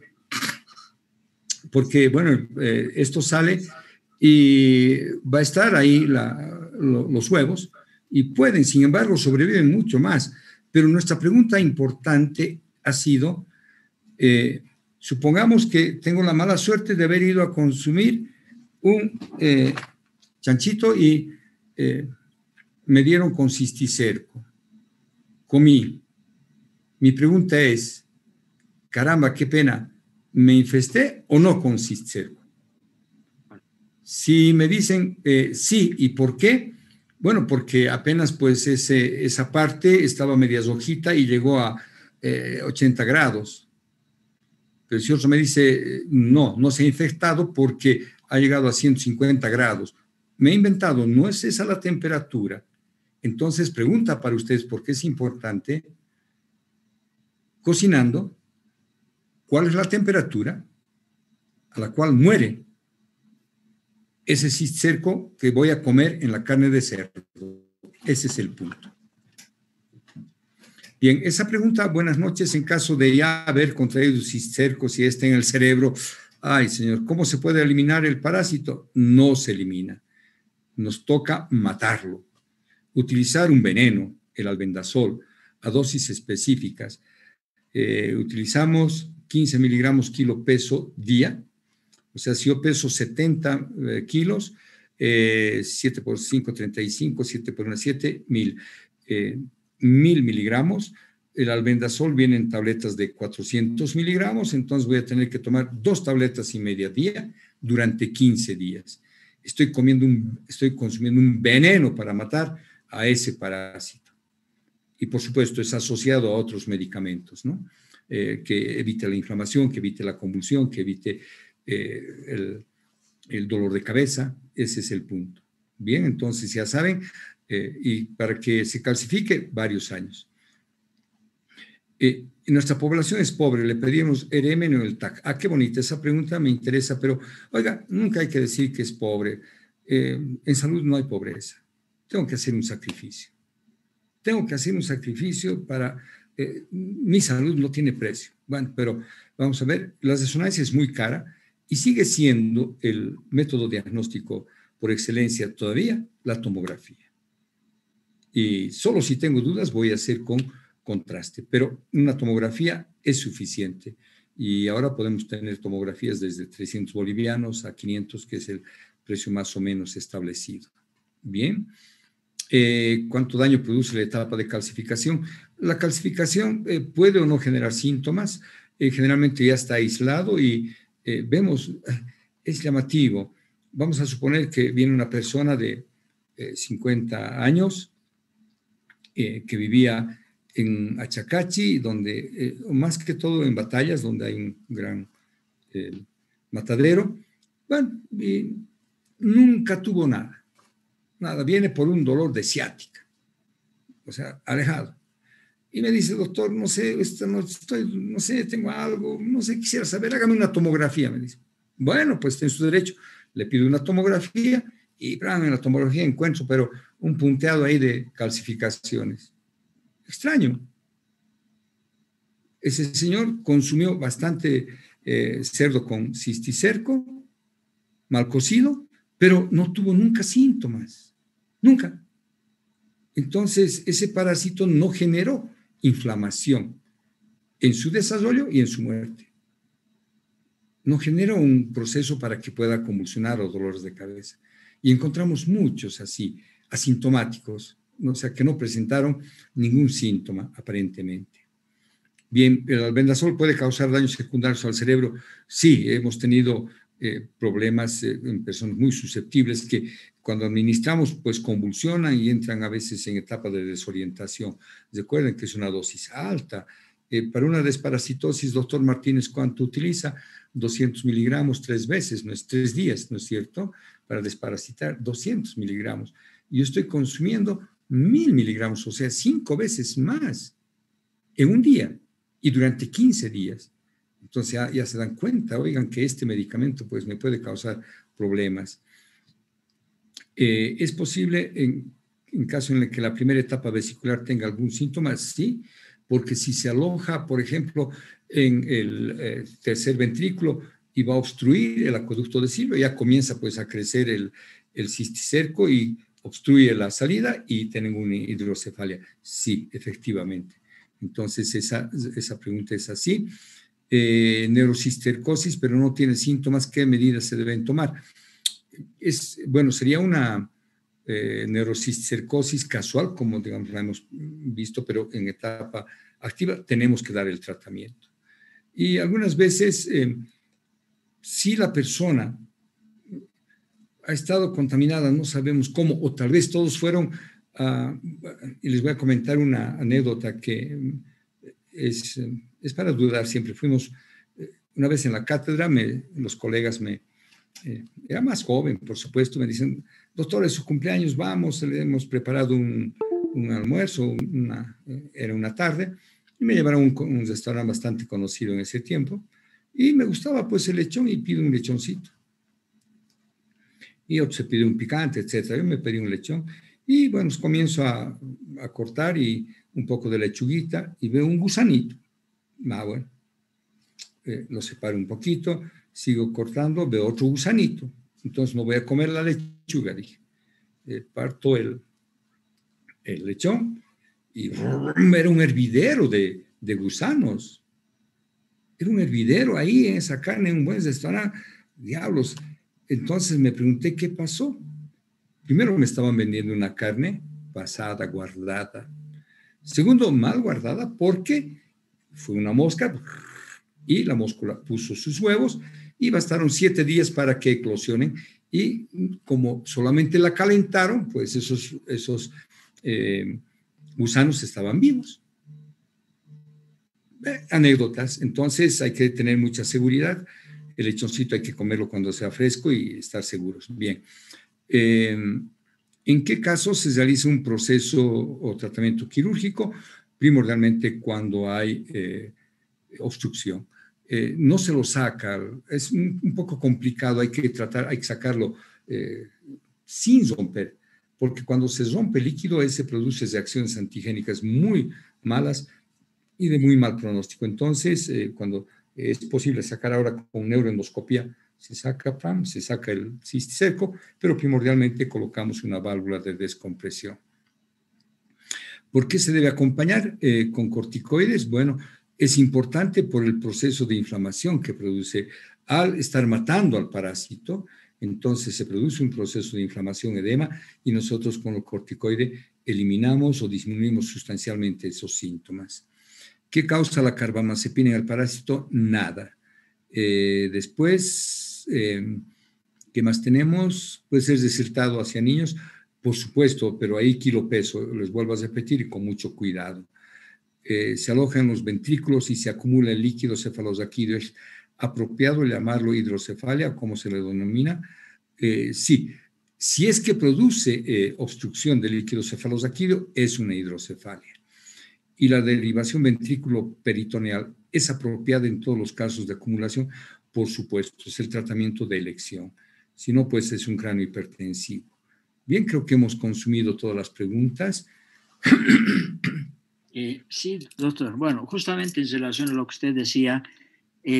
porque, bueno, esto sale y va a estar ahí los huevos y pueden, sin embargo, sobreviven mucho más. Pero nuestra pregunta importante ha sido, supongamos que tengo la mala suerte de haber ido a consumir un chanchito y me dieron con cisticerco. Comí. Mi pregunta es, caramba, qué pena, ¿me infesté o no con cisticerco? Si me dicen sí, ¿y por qué? Bueno, porque apenas pues esa parte estaba media rojita y llegó a 80 grados. Pero si otro me dice, no se ha infectado porque ha llegado a 150 grados. Me he inventado, no es esa la temperatura. Entonces, pregunta para ustedes, ¿por qué es importante? Cocinando, ¿cuál es la temperatura a la cual muere ese cisticerco que voy a comer en la carne de cerdo? Ese es el punto. Bien, esa pregunta, buenas noches, en caso de ya haber contraído cisticerco, si está en el cerebro, ay señor, ¿cómo se puede eliminar el parásito? No se elimina, nos toca matarlo. Utilizar un veneno, el albendazol, a dosis específicas. Utilizamos 15 miligramos kilo peso día, o sea, si yo peso 70 kilos, 7 por 5, 35, 7 por 1, 7, 1000 miligramos. El albendazol viene en tabletas de 400 miligramos, entonces voy a tener que tomar 2 tabletas y media día durante 15 días. Estoy consumiendo un veneno para matar a ese parásito. Y por supuesto es asociado a otros medicamentos, ¿no? Que evite la inflamación, que evite la convulsión, que evite el dolor de cabeza. Ese es el punto. Bien, entonces ya saben, y para que se calcifique, varios años. Nuestra población es pobre, le pedimos el EREMEN o el TAC. Ah, qué bonita, esa pregunta me interesa, pero oiga, nunca hay que decir que es pobre. En salud no hay pobreza. Tengo que hacer un sacrificio. tengo que hacer un sacrificio para... mi salud no tiene precio. Bueno, pero vamos a ver, la resonancia es muy cara y sigue siendo el método diagnóstico por excelencia todavía la tomografía. Y solo si tengo dudas voy a hacer con contraste, pero una tomografía es suficiente. Y ahora podemos tener tomografías desde 300 bolivianos a 500, que es el precio más o menos establecido. Bien. ¿Cuánto daño produce la etapa de calcificación? La calcificación puede o no generar síntomas, generalmente ya está aislado y vemos, es llamativo. Vamos a suponer que viene una persona de 50 años que vivía en Achacachi, donde más que todo en batallas, donde hay un gran matadero. Bueno, y nunca tuvo nada. Nada, viene por un dolor de ciática, o sea, alejado. Y me dice, doctor, no sé, no sé, tengo algo, no sé, quisiera saber, hágame una tomografía, me dice. Bueno, pues está en su derecho. Le pido una tomografía y en la tomografía encuentro, pero un punteado ahí de calcificaciones. Extraño. Ese señor consumió bastante cerdo con cisticerco, mal cocido, pero no tuvo nunca síntomas. Nunca. Entonces, ese parásito no generó inflamación en su desarrollo y en su muerte. No generó un proceso para que pueda convulsionar o dolores de cabeza. Y encontramos muchos así, asintomáticos, o sea, que no presentaron ningún síntoma aparentemente. Bien, el albendazol puede causar daños secundarios al cerebro. Sí, hemos tenido problemas en personas muy susceptibles que cuando administramos pues convulsionan y entran a veces en etapa de desorientación. Recuerden que es una dosis alta. Para una desparasitosis, doctor Martínez, ¿cuánto utiliza? 200 miligramos 3 veces, no es 3 días, ¿no es cierto? Para desparasitar 200 miligramos. Yo estoy consumiendo 1000 miligramos, o sea, 5 veces más en un día y durante 15 días. Entonces ya se dan cuenta, oigan, que este medicamento pues me puede causar problemas. ¿Es posible en caso en el que la primera etapa vesicular tenga algún síntoma? Sí, porque si se aloja, por ejemplo, en el tercer ventrículo y va a obstruir el acueducto de Silva, ya comienza pues a crecer el cisticerco y obstruye la salida y tienen una hidrocefalia. Sí, efectivamente. Entonces esa pregunta es así. Neurocistercosis, pero no tiene síntomas, ¿qué medidas se deben tomar? Bueno, sería una neurocistercosis casual, como digamos la hemos visto, pero en etapa activa tenemos que dar el tratamiento. Y algunas veces, si la persona ha estado contaminada, no sabemos cómo, o tal vez todos fueron, y les voy a comentar una anécdota que es para dudar siempre. Fuimos una vez en la cátedra, los colegas era más joven, por supuesto, me dicen, doctor, es su cumpleaños, vamos, le hemos preparado un almuerzo, era una tarde, y me llevaron a un restaurante bastante conocido en ese tiempo, y me gustaba pues el lechón y pido un lechoncito. Y otro se pide un picante, etcétera. Yo me pedí un lechón, y bueno, comienzo a cortar y un poco de lechuguita, y veo un gusanito. Bueno, lo separo un poquito, sigo cortando, veo otro gusanito. Entonces no voy a comer la lechuga, dije. Parto el lechón y era un hervidero de gusanos. Era un hervidero ahí en esa carne, en un buen restaurante. Diablos. Entonces me pregunté qué pasó. Primero me estaban vendiendo una carne pasada, guardada. Segundo, mal guardada porque fue una mosca y la mosca puso sus huevos y bastaron 7 días para que eclosionen, y como solamente la calentaron, pues esos gusanos estaban vivos. Anécdotas. Entonces hay que tener mucha seguridad. El lechoncito hay que comerlo cuando sea fresco y estar seguros. Bien. ¿En qué casos se realiza un proceso o tratamiento quirúrgico? Primordialmente cuando hay obstrucción. No se lo saca, es un poco complicado, hay que sacarlo sin romper, porque cuando se rompe el líquido, se produce reacciones antigénicas muy malas y de muy mal pronóstico. Entonces, cuando es posible sacar ahora con neuroendoscopía, se saca el cisticerco, pero primordialmente colocamos una válvula de descompresión. ¿Por qué se debe acompañar con corticoides? Bueno, es importante por el proceso de inflamación que produce al estar matando al parásito. Entonces se produce un proceso de inflamación, edema, y nosotros con el corticoide eliminamos o disminuimos sustancialmente esos síntomas. ¿Qué causa la carbamazepina en el parásito? Nada. Después, ¿qué más tenemos? Puede ser desertado hacia niños, por supuesto, pero ahí kilopeso, les vuelvo a repetir, y con mucho cuidado. Se aloja en los ventrículos y se acumula el líquido cefalorraquídeo. ¿Es apropiado llamarlo hidrocefalia, como se le denomina? Sí. Si es que produce obstrucción del líquido cefalorraquídeo, es una hidrocefalia. Y la derivación ventrículo-peritoneal es apropiada en todos los casos de acumulación, por supuesto, es el tratamiento de elección. Si no, pues es un cráneo hipertensivo. Bien, creo que hemos consumido todas las preguntas.
Sí, doctor. Bueno, justamente en relación a lo que usted decía,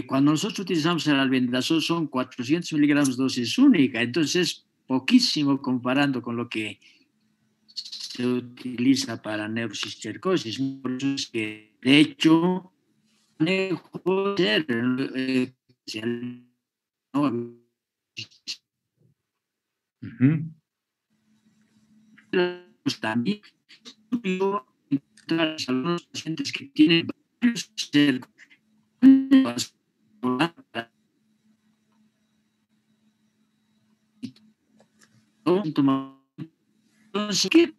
cuando nosotros utilizamos el albendazol son 400 miligramos dosis única, entonces poquísimo comparando con lo que se utiliza para neurocistercosis. Por eso es que, de hecho, manejo ser, ¿no? También algunos pacientes que tienen varios cercos. Entonces, ¿qué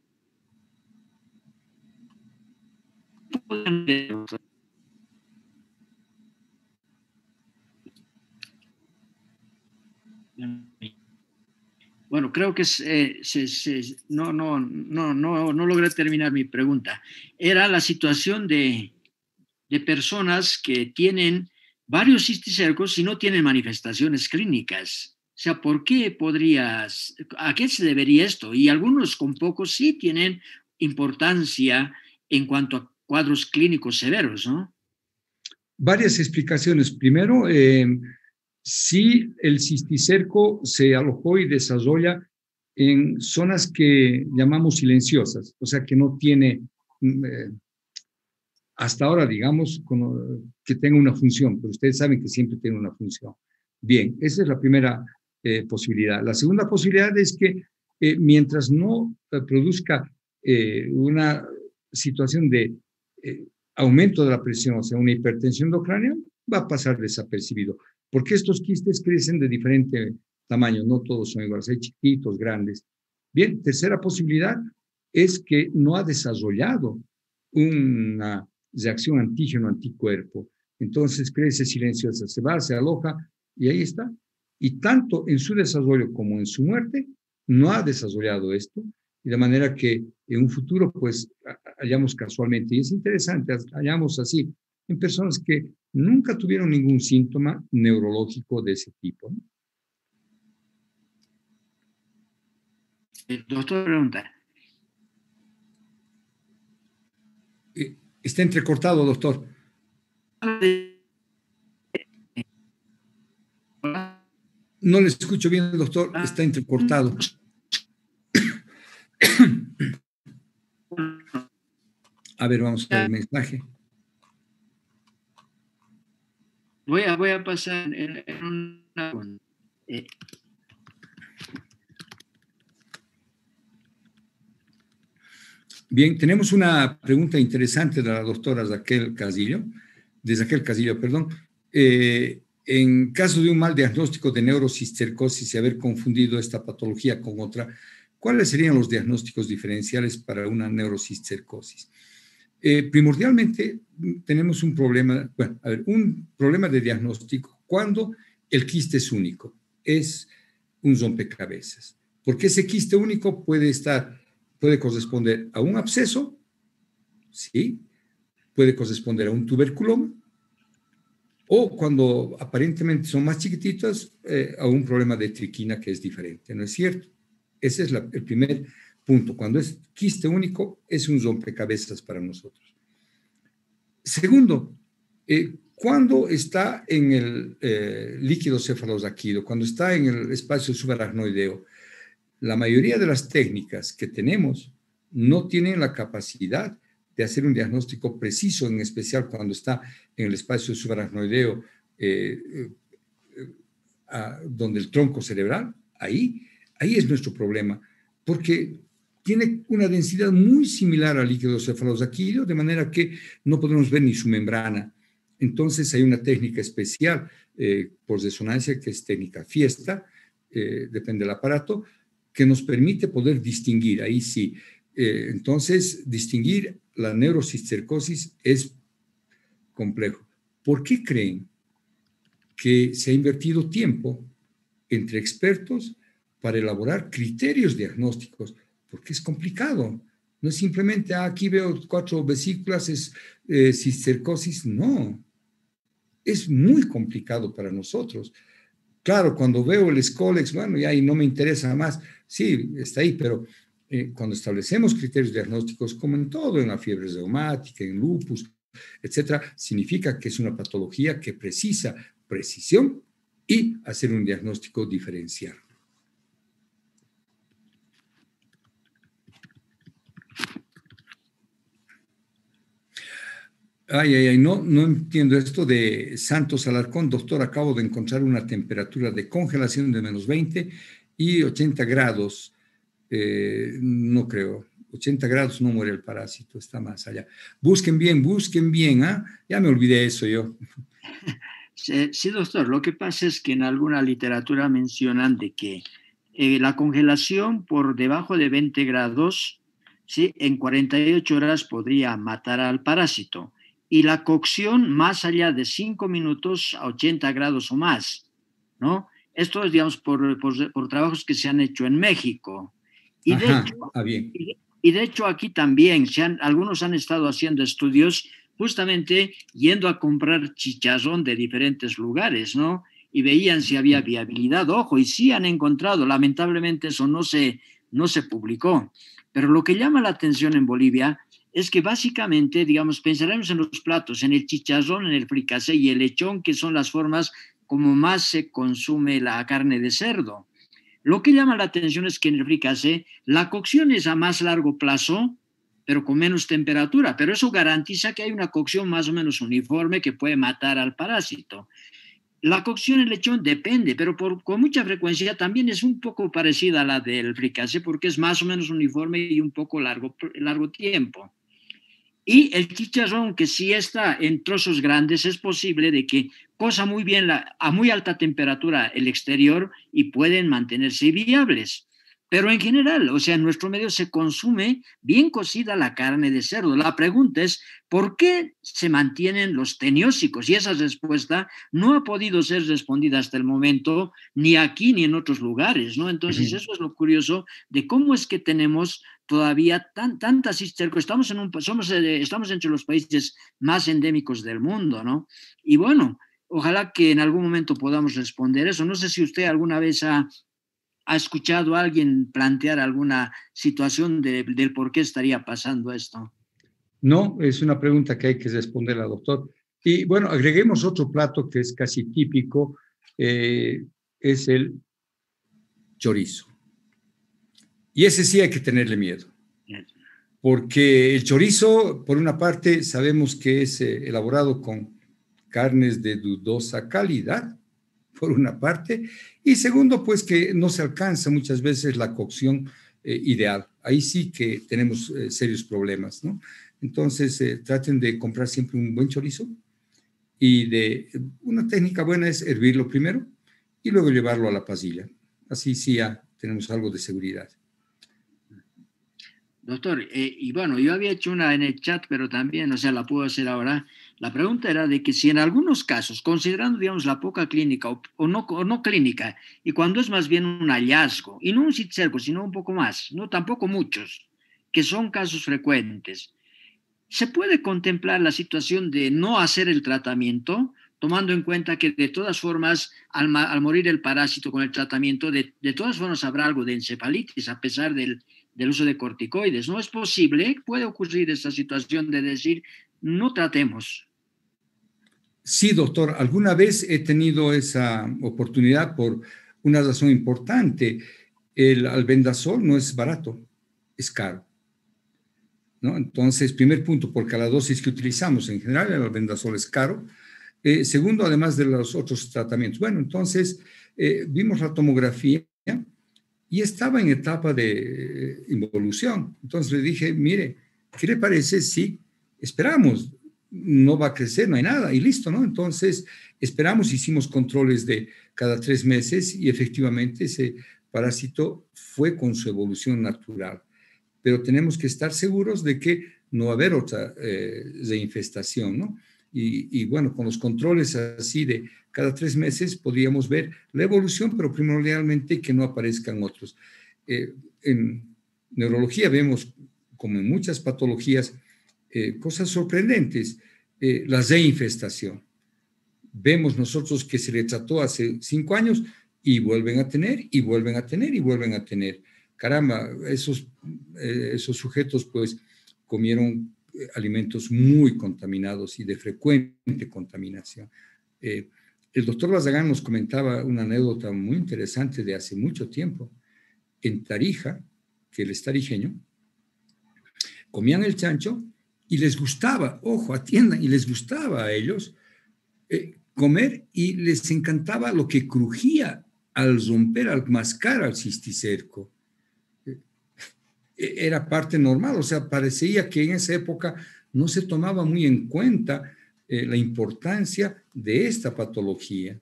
pueden ver? Bueno, creo que no logré terminar mi pregunta. Era la situación de personas que tienen varios cisticercos y no tienen manifestaciones clínicas. O sea, ¿a qué se debería esto? Y algunos con pocos sí tienen importancia en cuanto a cuadros clínicos severos, ¿no?
Varias explicaciones. Primero, si el cisticerco se alojó y desarrolla en zonas que llamamos silenciosas, o sea, que no tiene, hasta ahora, digamos, que tenga una función, pero ustedes saben que siempre tiene una función. Bien, esa es la primera posibilidad. La segunda posibilidad es que mientras no produzca una situación de aumento de la presión, o sea, una hipertensión endocránea, va a pasar desapercibido, porque estos quistes crecen de diferente tamaño, no todos son iguales, hay chiquitos, grandes. Bien, tercera posibilidad es que no ha desarrollado una reacción antígeno-anticuerpo, entonces crece silenciosa, se va, se aloja y ahí está. Y tanto en su desarrollo como en su muerte, no ha desarrollado esto, y de manera que en un futuro, pues, hallamos casualmente, y es interesante, hallamos así, en personas que nunca tuvieron ningún síntoma neurológico de ese tipo, ¿no?
El doctor pregunta.
Está entrecortado, doctor. No le escucho bien, doctor, está entrecortado. A ver, vamos a ver el mensaje.
Voy a pasar en una...
Bien, tenemos una pregunta interesante de la doctora Raquel Casillo, perdón. En caso de un mal diagnóstico de neurocistercosis y haber confundido esta patología con otra, ¿cuáles serían los diagnósticos diferenciales para una neurocistercosis? Primordialmente tenemos un problema, un problema de diagnóstico cuando el quiste es único, es un rompecabezas, porque ese quiste único puede corresponder a un absceso, ¿sí? Puede corresponder a un tuberculoma, o cuando aparentemente son más chiquititos, a un problema de triquina que es diferente, ¿no es cierto? Ese es el primer Punto. Cuando es quiste único, es un rompecabezas para nosotros. Segundo, cuando está en el líquido cefalorraquídeo, cuando está en el espacio subaracnoideo, la mayoría de las técnicas que tenemos no tienen la capacidad de hacer un diagnóstico preciso, en especial cuando está en el espacio subaracnoideo, donde el tronco cerebral, ahí es nuestro problema, porque tiene una densidad muy similar al líquido cefalorraquídeo, de manera que no podemos ver ni su membrana. Entonces hay una técnica especial por resonancia, que es técnica Fiesta, depende del aparato, que nos permite poder distinguir, ahí sí. Entonces, distinguir la neurocisticercosis es complejo. ¿Por qué creen que se ha invertido tiempo entre expertos para elaborar criterios diagnósticos? Porque es complicado. No es simplemente, aquí veo 4 vesículas, es cisticercosis. No, es muy complicado para nosotros. Claro, cuando veo el Scolex, bueno, ya ahí no me interesa más. Sí, está ahí, pero cuando establecemos criterios diagnósticos, como en todo, en la fiebre reumática, en lupus, etcétera, significa que es una patología que precisa precisión y hacer un diagnóstico diferencial. No entiendo esto de Santos Alarcón. Doctor, acabo de encontrar una temperatura de congelación de -20 y 80 grados. No creo. 80 grados no muere el parásito, está más allá. Busquen bien, ¿ah? Ya me olvidé eso yo.
Sí, doctor, lo que pasa es que en alguna literatura mencionan de que la congelación por debajo de 20 grados, ¿sí? En 48 horas podría matar al parásito. Y la cocción más allá de 5 minutos a 80 grados o más, ¿no? Esto es, digamos, por trabajos que se han hecho en México. Y de
Ajá,
hecho,
bien.
y de hecho aquí también, algunos han estado haciendo estudios justamente yendo a comprar chicharrón de diferentes lugares, ¿no? Y veían si había viabilidad. Ojo, y sí han encontrado. Lamentablemente eso no se publicó. Pero lo que llama la atención en Bolivia es que básicamente, digamos, pensaremos en los platos, en el chicharrón, en el fricasé y el lechón, que son las formas como más se consume la carne de cerdo. Lo que llama la atención es que en el fricasé la cocción es a más largo plazo, pero con menos temperatura, pero eso garantiza que hay una cocción más o menos uniforme que puede matar al parásito. La cocción en lechón depende, pero con mucha frecuencia también es un poco parecida a la del fricasé porque es más o menos uniforme y un poco largo tiempo. Y el chicharrón, que sí está en trozos grandes, es posible de que cosa muy bien a muy alta temperatura el exterior y pueden mantenerse viables. Pero en general, o sea, en nuestro medio se consume bien cocida la carne de cerdo. La pregunta es, ¿por qué se mantienen los teniósicos? Y esa respuesta no ha podido ser respondida hasta el momento, ni aquí ni en otros lugares, ¿no? Entonces, eso es lo curioso de cómo es que tenemos todavía tantas cistercos. Estamos entre los países más endémicos del mundo, ¿no? Y bueno, ojalá que en algún momento podamos responder eso. No sé si usted alguna vez ha escuchado a alguien plantear alguna situación del por qué estaría pasando esto.
No, es una pregunta que hay que responderla, doctor. Y bueno, agreguemos otro plato que es casi típico, es el chorizo. Y ese sí hay que tenerle miedo, porque el chorizo, por una parte, sabemos que es elaborado con carnes de dudosa calidad, por una parte, y segundo, pues que no se alcanza muchas veces la cocción ideal. Ahí sí que tenemos serios problemas, ¿no? Entonces, traten de comprar siempre un buen chorizo y una técnica buena es hervirlo primero y luego llevarlo a la pasilla. Así sí ya tenemos algo de seguridad.
Doctor, y bueno, yo había hecho una en el chat, pero también, o sea, la puedo hacer ahora. La pregunta era de que si en algunos casos, considerando, digamos, la poca clínica o no clínica, y cuando es más bien un hallazgo, y no un cerco, sino un poco más, no tampoco muchos, que son casos frecuentes, ¿se puede contemplar la situación de no hacer el tratamiento, tomando en cuenta que de todas formas, al morir el parásito con el tratamiento, de todas formas habrá algo de encefalitis, a pesar del uso de corticoides. No es posible, puede ocurrir esa situación de decir, no tratemos.
Sí, doctor, alguna vez he tenido esa oportunidad por una razón importante. El albendazol no es barato, es caro, ¿no? Entonces, primer punto, porque a la dosis que utilizamos en general, el albendazol es caro. Segundo, además de los otros tratamientos. Bueno, entonces vimos la tomografía y estaba en etapa de involución. Entonces le dije, mire, ¿qué le parece si esperamos? No va a crecer, no hay nada, y listo, ¿no? Entonces esperamos, hicimos controles de cada 3 meses y efectivamente ese parásito fue con su evolución natural. Pero tenemos que estar seguros de que no va a haber otra reinfestación, ¿no? Y bueno, con los controles así de cada 3 meses podríamos ver la evolución, pero primordialmente que no aparezcan otros. En neurología vemos, como en muchas patologías, cosas sorprendentes. La reinfestación. Vemos nosotros que se le trató hace 5 años y vuelven a tener, y vuelven a tener, y vuelven a tener. Caramba, esos sujetos pues comieron alimentos muy contaminados y de frecuente contaminación. El doctor Bazagán nos comentaba una anécdota muy interesante de hace mucho tiempo. En Tarija, que él es tarijeño, comían el chancho y les gustaba, ojo, atiendan, y les gustaba a ellos comer y les encantaba lo que crujía al romper, al mascar al cisticerco. Era parte normal, o sea, parecía que en esa época no se tomaba muy en cuenta la importancia de esta patología.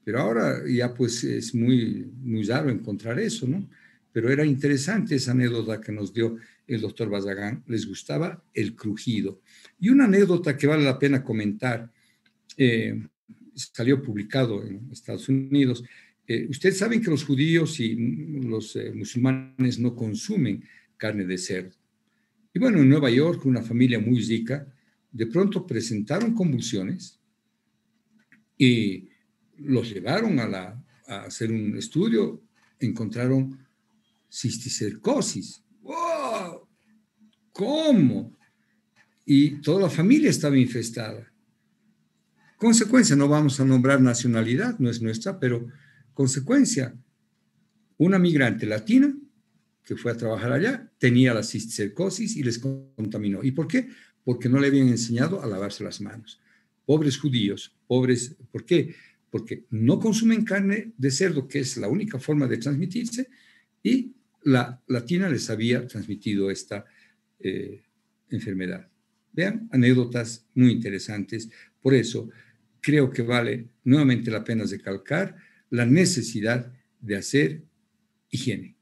Pero ahora ya pues es muy, muy raro encontrar eso, ¿no? Pero era interesante esa anécdota que nos dio el doctor Bazagán, les gustaba el crujido. Y una anécdota que vale la pena comentar, salió publicado en Estados Unidos. Ustedes saben que los judíos y los musulmanes no consumen carne de cerdo. Y bueno, en Nueva York, una familia muy rica, de pronto presentaron convulsiones y los llevaron a hacer un estudio, encontraron cisticercosis. ¡Wow! ¿Cómo? Y toda la familia estaba infestada. Consecuencia, no vamos a nombrar nacionalidad, no es nuestra, pero consecuencia, una migrante latina que fue a trabajar allá tenía la cisticercosis y les contaminó. ¿Y por qué? Porque no le habían enseñado a lavarse las manos. Pobres judíos, pobres, ¿por qué? Porque no consumen carne de cerdo, que es la única forma de transmitirse, y la latina les había transmitido esta enfermedad. Vean, anécdotas muy interesantes. Por eso, creo que vale nuevamente la pena recalcar la necesidad de hacer higiene.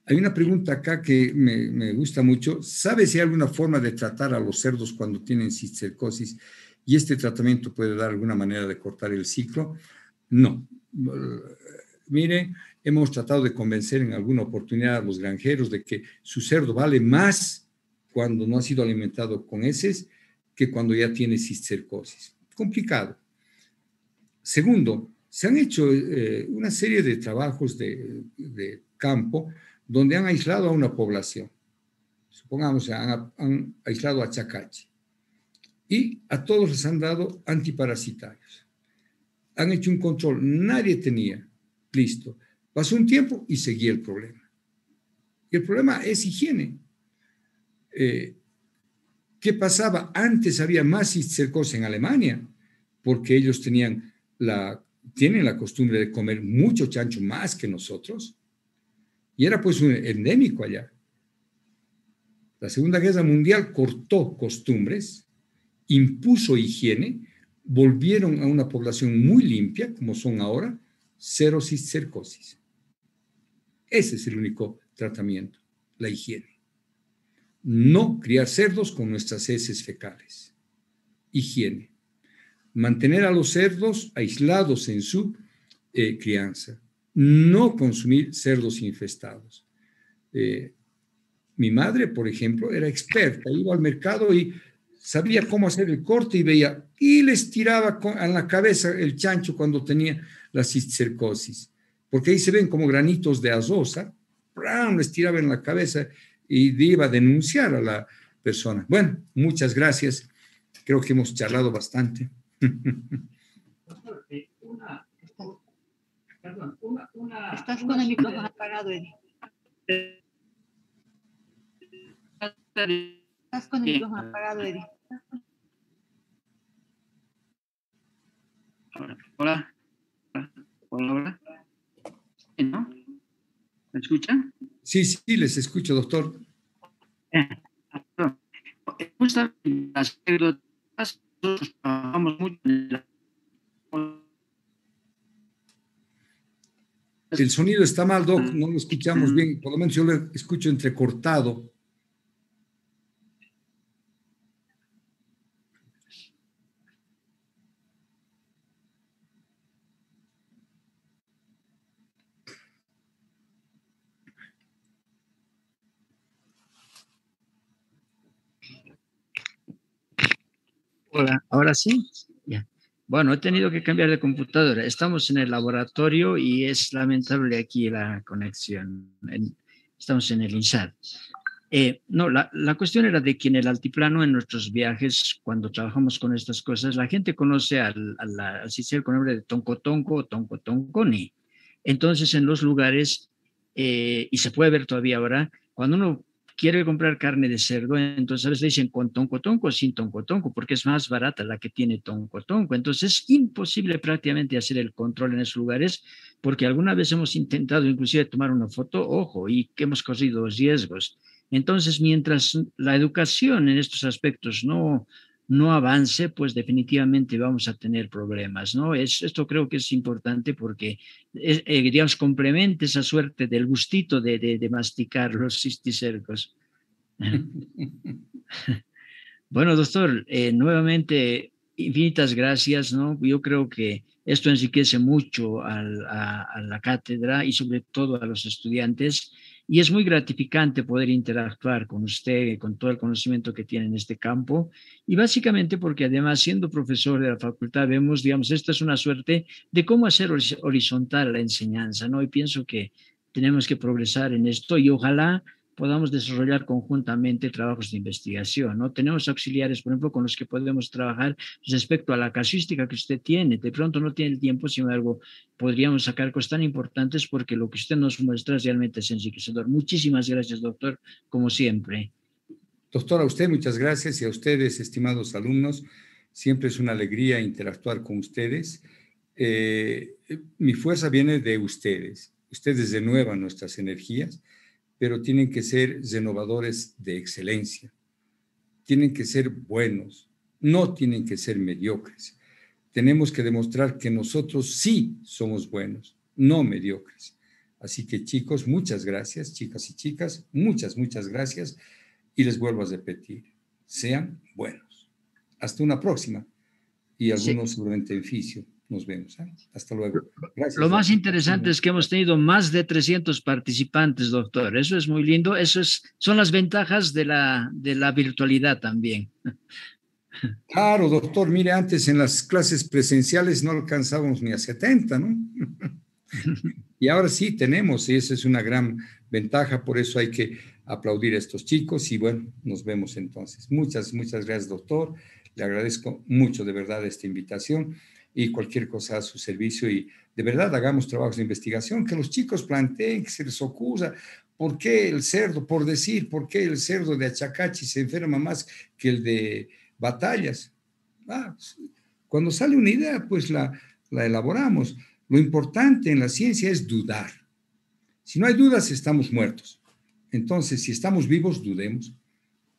Hay una pregunta acá que me gusta mucho. ¿Sabe si hay alguna forma de tratar a los cerdos cuando tienen cisticercosis y este tratamiento puede dar alguna manera de cortar el ciclo? No. Mire, hemos tratado de convencer en alguna oportunidad a los granjeros de que su cerdo vale más cuando no ha sido alimentado con heces que cuando ya tiene cisticercosis. Complicado. Segundo, se han hecho una serie de trabajos de campo donde han aislado a una población. Supongamos, han aislado a Chacachi y a todos les han dado antiparasitarios. Han hecho un control, nadie tenía, listo. Pasó un tiempo y seguía el problema. Y el problema es higiene. ¿Qué pasaba? Antes había más cisticercosis en Alemania, porque ellos tienen la costumbre de comer mucho chancho más que nosotros, y era pues un endémico allá. La Segunda Guerra Mundial cortó costumbres, impuso higiene, volvieron a una población muy limpia, como son ahora, cero cisticercosis. Ese es el único tratamiento, la higiene. No criar cerdos con nuestras heces fecales. Higiene. Mantener a los cerdos aislados en su crianza. No consumir cerdos infestados. Mi madre, por ejemplo, era experta, iba al mercado y sabía cómo hacer el corte y veía, y les tiraba en la cabeza el chancho cuando tenía la cisticercosis, porque ahí se ven como granitos de azosa, ¡pram!, les tiraba en la cabeza y iba a denunciar a la persona. Bueno, muchas gracias. Creo que hemos charlado bastante.
Estás con el micrófono apagado, Eddie. Estás con el micrófono apagado, Eddie.
Hola. Hola. ¿No? ¿Me escuchan?
Sí, les escucho, doctor.
Justamente las anécdotas, nosotros trabajamos mucho en la...
El sonido está mal, Doc, no lo escuchamos bien, por lo menos yo lo escucho entrecortado.
Hola, ahora sí. Ya. Bueno, he tenido que cambiar de computadora. Estamos en el laboratorio y es lamentable aquí la conexión. Estamos en el INSAD. No, la cuestión era de que en el altiplano, en nuestros viajes, cuando trabajamos con estas cosas, la gente conoce al CICER con el nombre de Toncotonco o Toncotonconi. Entonces, en los lugares, y se puede ver todavía ahora, cuando uno quiere comprar carne de cerdo, entonces a veces le dicen con toncotonco o sin toncotonco, porque es más barata la que tiene toncotonco. Entonces es imposible prácticamente hacer el control en esos lugares, porque alguna vez hemos intentado inclusive tomar una foto, ojo, y que hemos corrido riesgos. Entonces, mientras la educación en estos aspectos no avance, pues definitivamente vamos a tener problemas, ¿no? Esto creo que es importante porque, digamos, complementa esa suerte del gustito de masticar los cisticercos. Bueno, doctor, nuevamente, infinitas gracias, ¿no? Yo creo que esto enriquece mucho a la cátedra y sobre todo a los estudiantes, y es muy gratificante poder interactuar con usted, con todo el conocimiento que tiene en este campo, y básicamente porque además siendo profesor de la facultad vemos, digamos, esta es una suerte de cómo hacer horizontal la enseñanza, ¿no? Y pienso que tenemos que progresar en esto y ojalá podamos desarrollar conjuntamente trabajos de investigación, ¿no? Tenemos auxiliares, por ejemplo, con los que podemos trabajar respecto a la casuística que usted tiene. De pronto no tiene el tiempo, sin embargo, podríamos sacar cosas tan importantes porque lo que usted nos muestra realmente es enriquecedor. Muchísimas gracias, doctor, como siempre.
Doctor, a usted muchas gracias y a ustedes, estimados alumnos. Siempre es una alegría interactuar con ustedes. Mi fuerza viene de ustedes. Ustedes renuevan nuestras energías, pero tienen que ser renovadores de excelencia. Tienen que ser buenos, no tienen que ser mediocres. Tenemos que demostrar que nosotros sí somos buenos, no mediocres. Así que chicos, muchas gracias, chicas y chicas, muchas gracias. Y les vuelvo a repetir, sean buenos. Hasta una próxima. Y algunos seguramente en fisio. Nos vemos. Hasta luego. Gracias.
Lo más interesante es que hemos tenido más de 300 participantes, doctor. Eso es muy lindo. Son las ventajas de la virtualidad también.
Claro, doctor. Mire, antes en las clases presenciales no alcanzábamos ni a 70, ¿no? Y ahora sí tenemos, y esa es una gran ventaja. Por eso hay que aplaudir a estos chicos. Y bueno, nos vemos entonces. Muchas gracias, doctor. Le agradezco mucho de verdad esta invitación. Y cualquier cosa a su servicio, y de verdad hagamos trabajos de investigación, que los chicos planteen, que se les ocurra por qué el cerdo, por decir, por qué el cerdo de Achacachi se enferma más que el de Batallas. Cuando sale una idea, pues la elaboramos. Lo importante en la ciencia es dudar. Si no hay dudas, estamos muertos. Entonces, si estamos vivos, dudemos.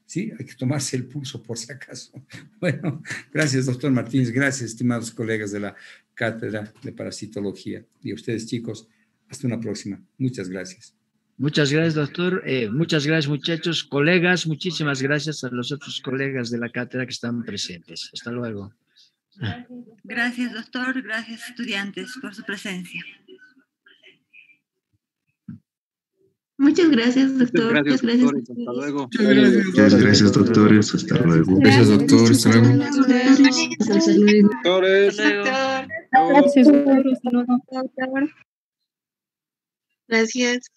Sí, hay que tomarse el pulso por si acaso. Bueno, gracias, doctor Martínez. Gracias, estimados colegas de la Cátedra de Parasitología. Y a ustedes, chicos, hasta una próxima. Muchas gracias.
Muchas gracias, doctor. Muchas gracias, muchachos, colegas. Muchísimas gracias a los otros colegas de la cátedra que están presentes. Hasta luego.
Gracias, doctor. Gracias, estudiantes, por su presencia.
Muchas gracias, doctor.
Muchas gracias, doctores. Hasta luego.
Muchas gracias, doctores. Hasta luego.
Gracias, doctor. Hasta luego.
Doctores.
Gracias, doctor.
Hasta luego.
Gracias.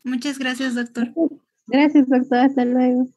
Muchas gracias, doctor.
Gracias, doctor. Hasta luego.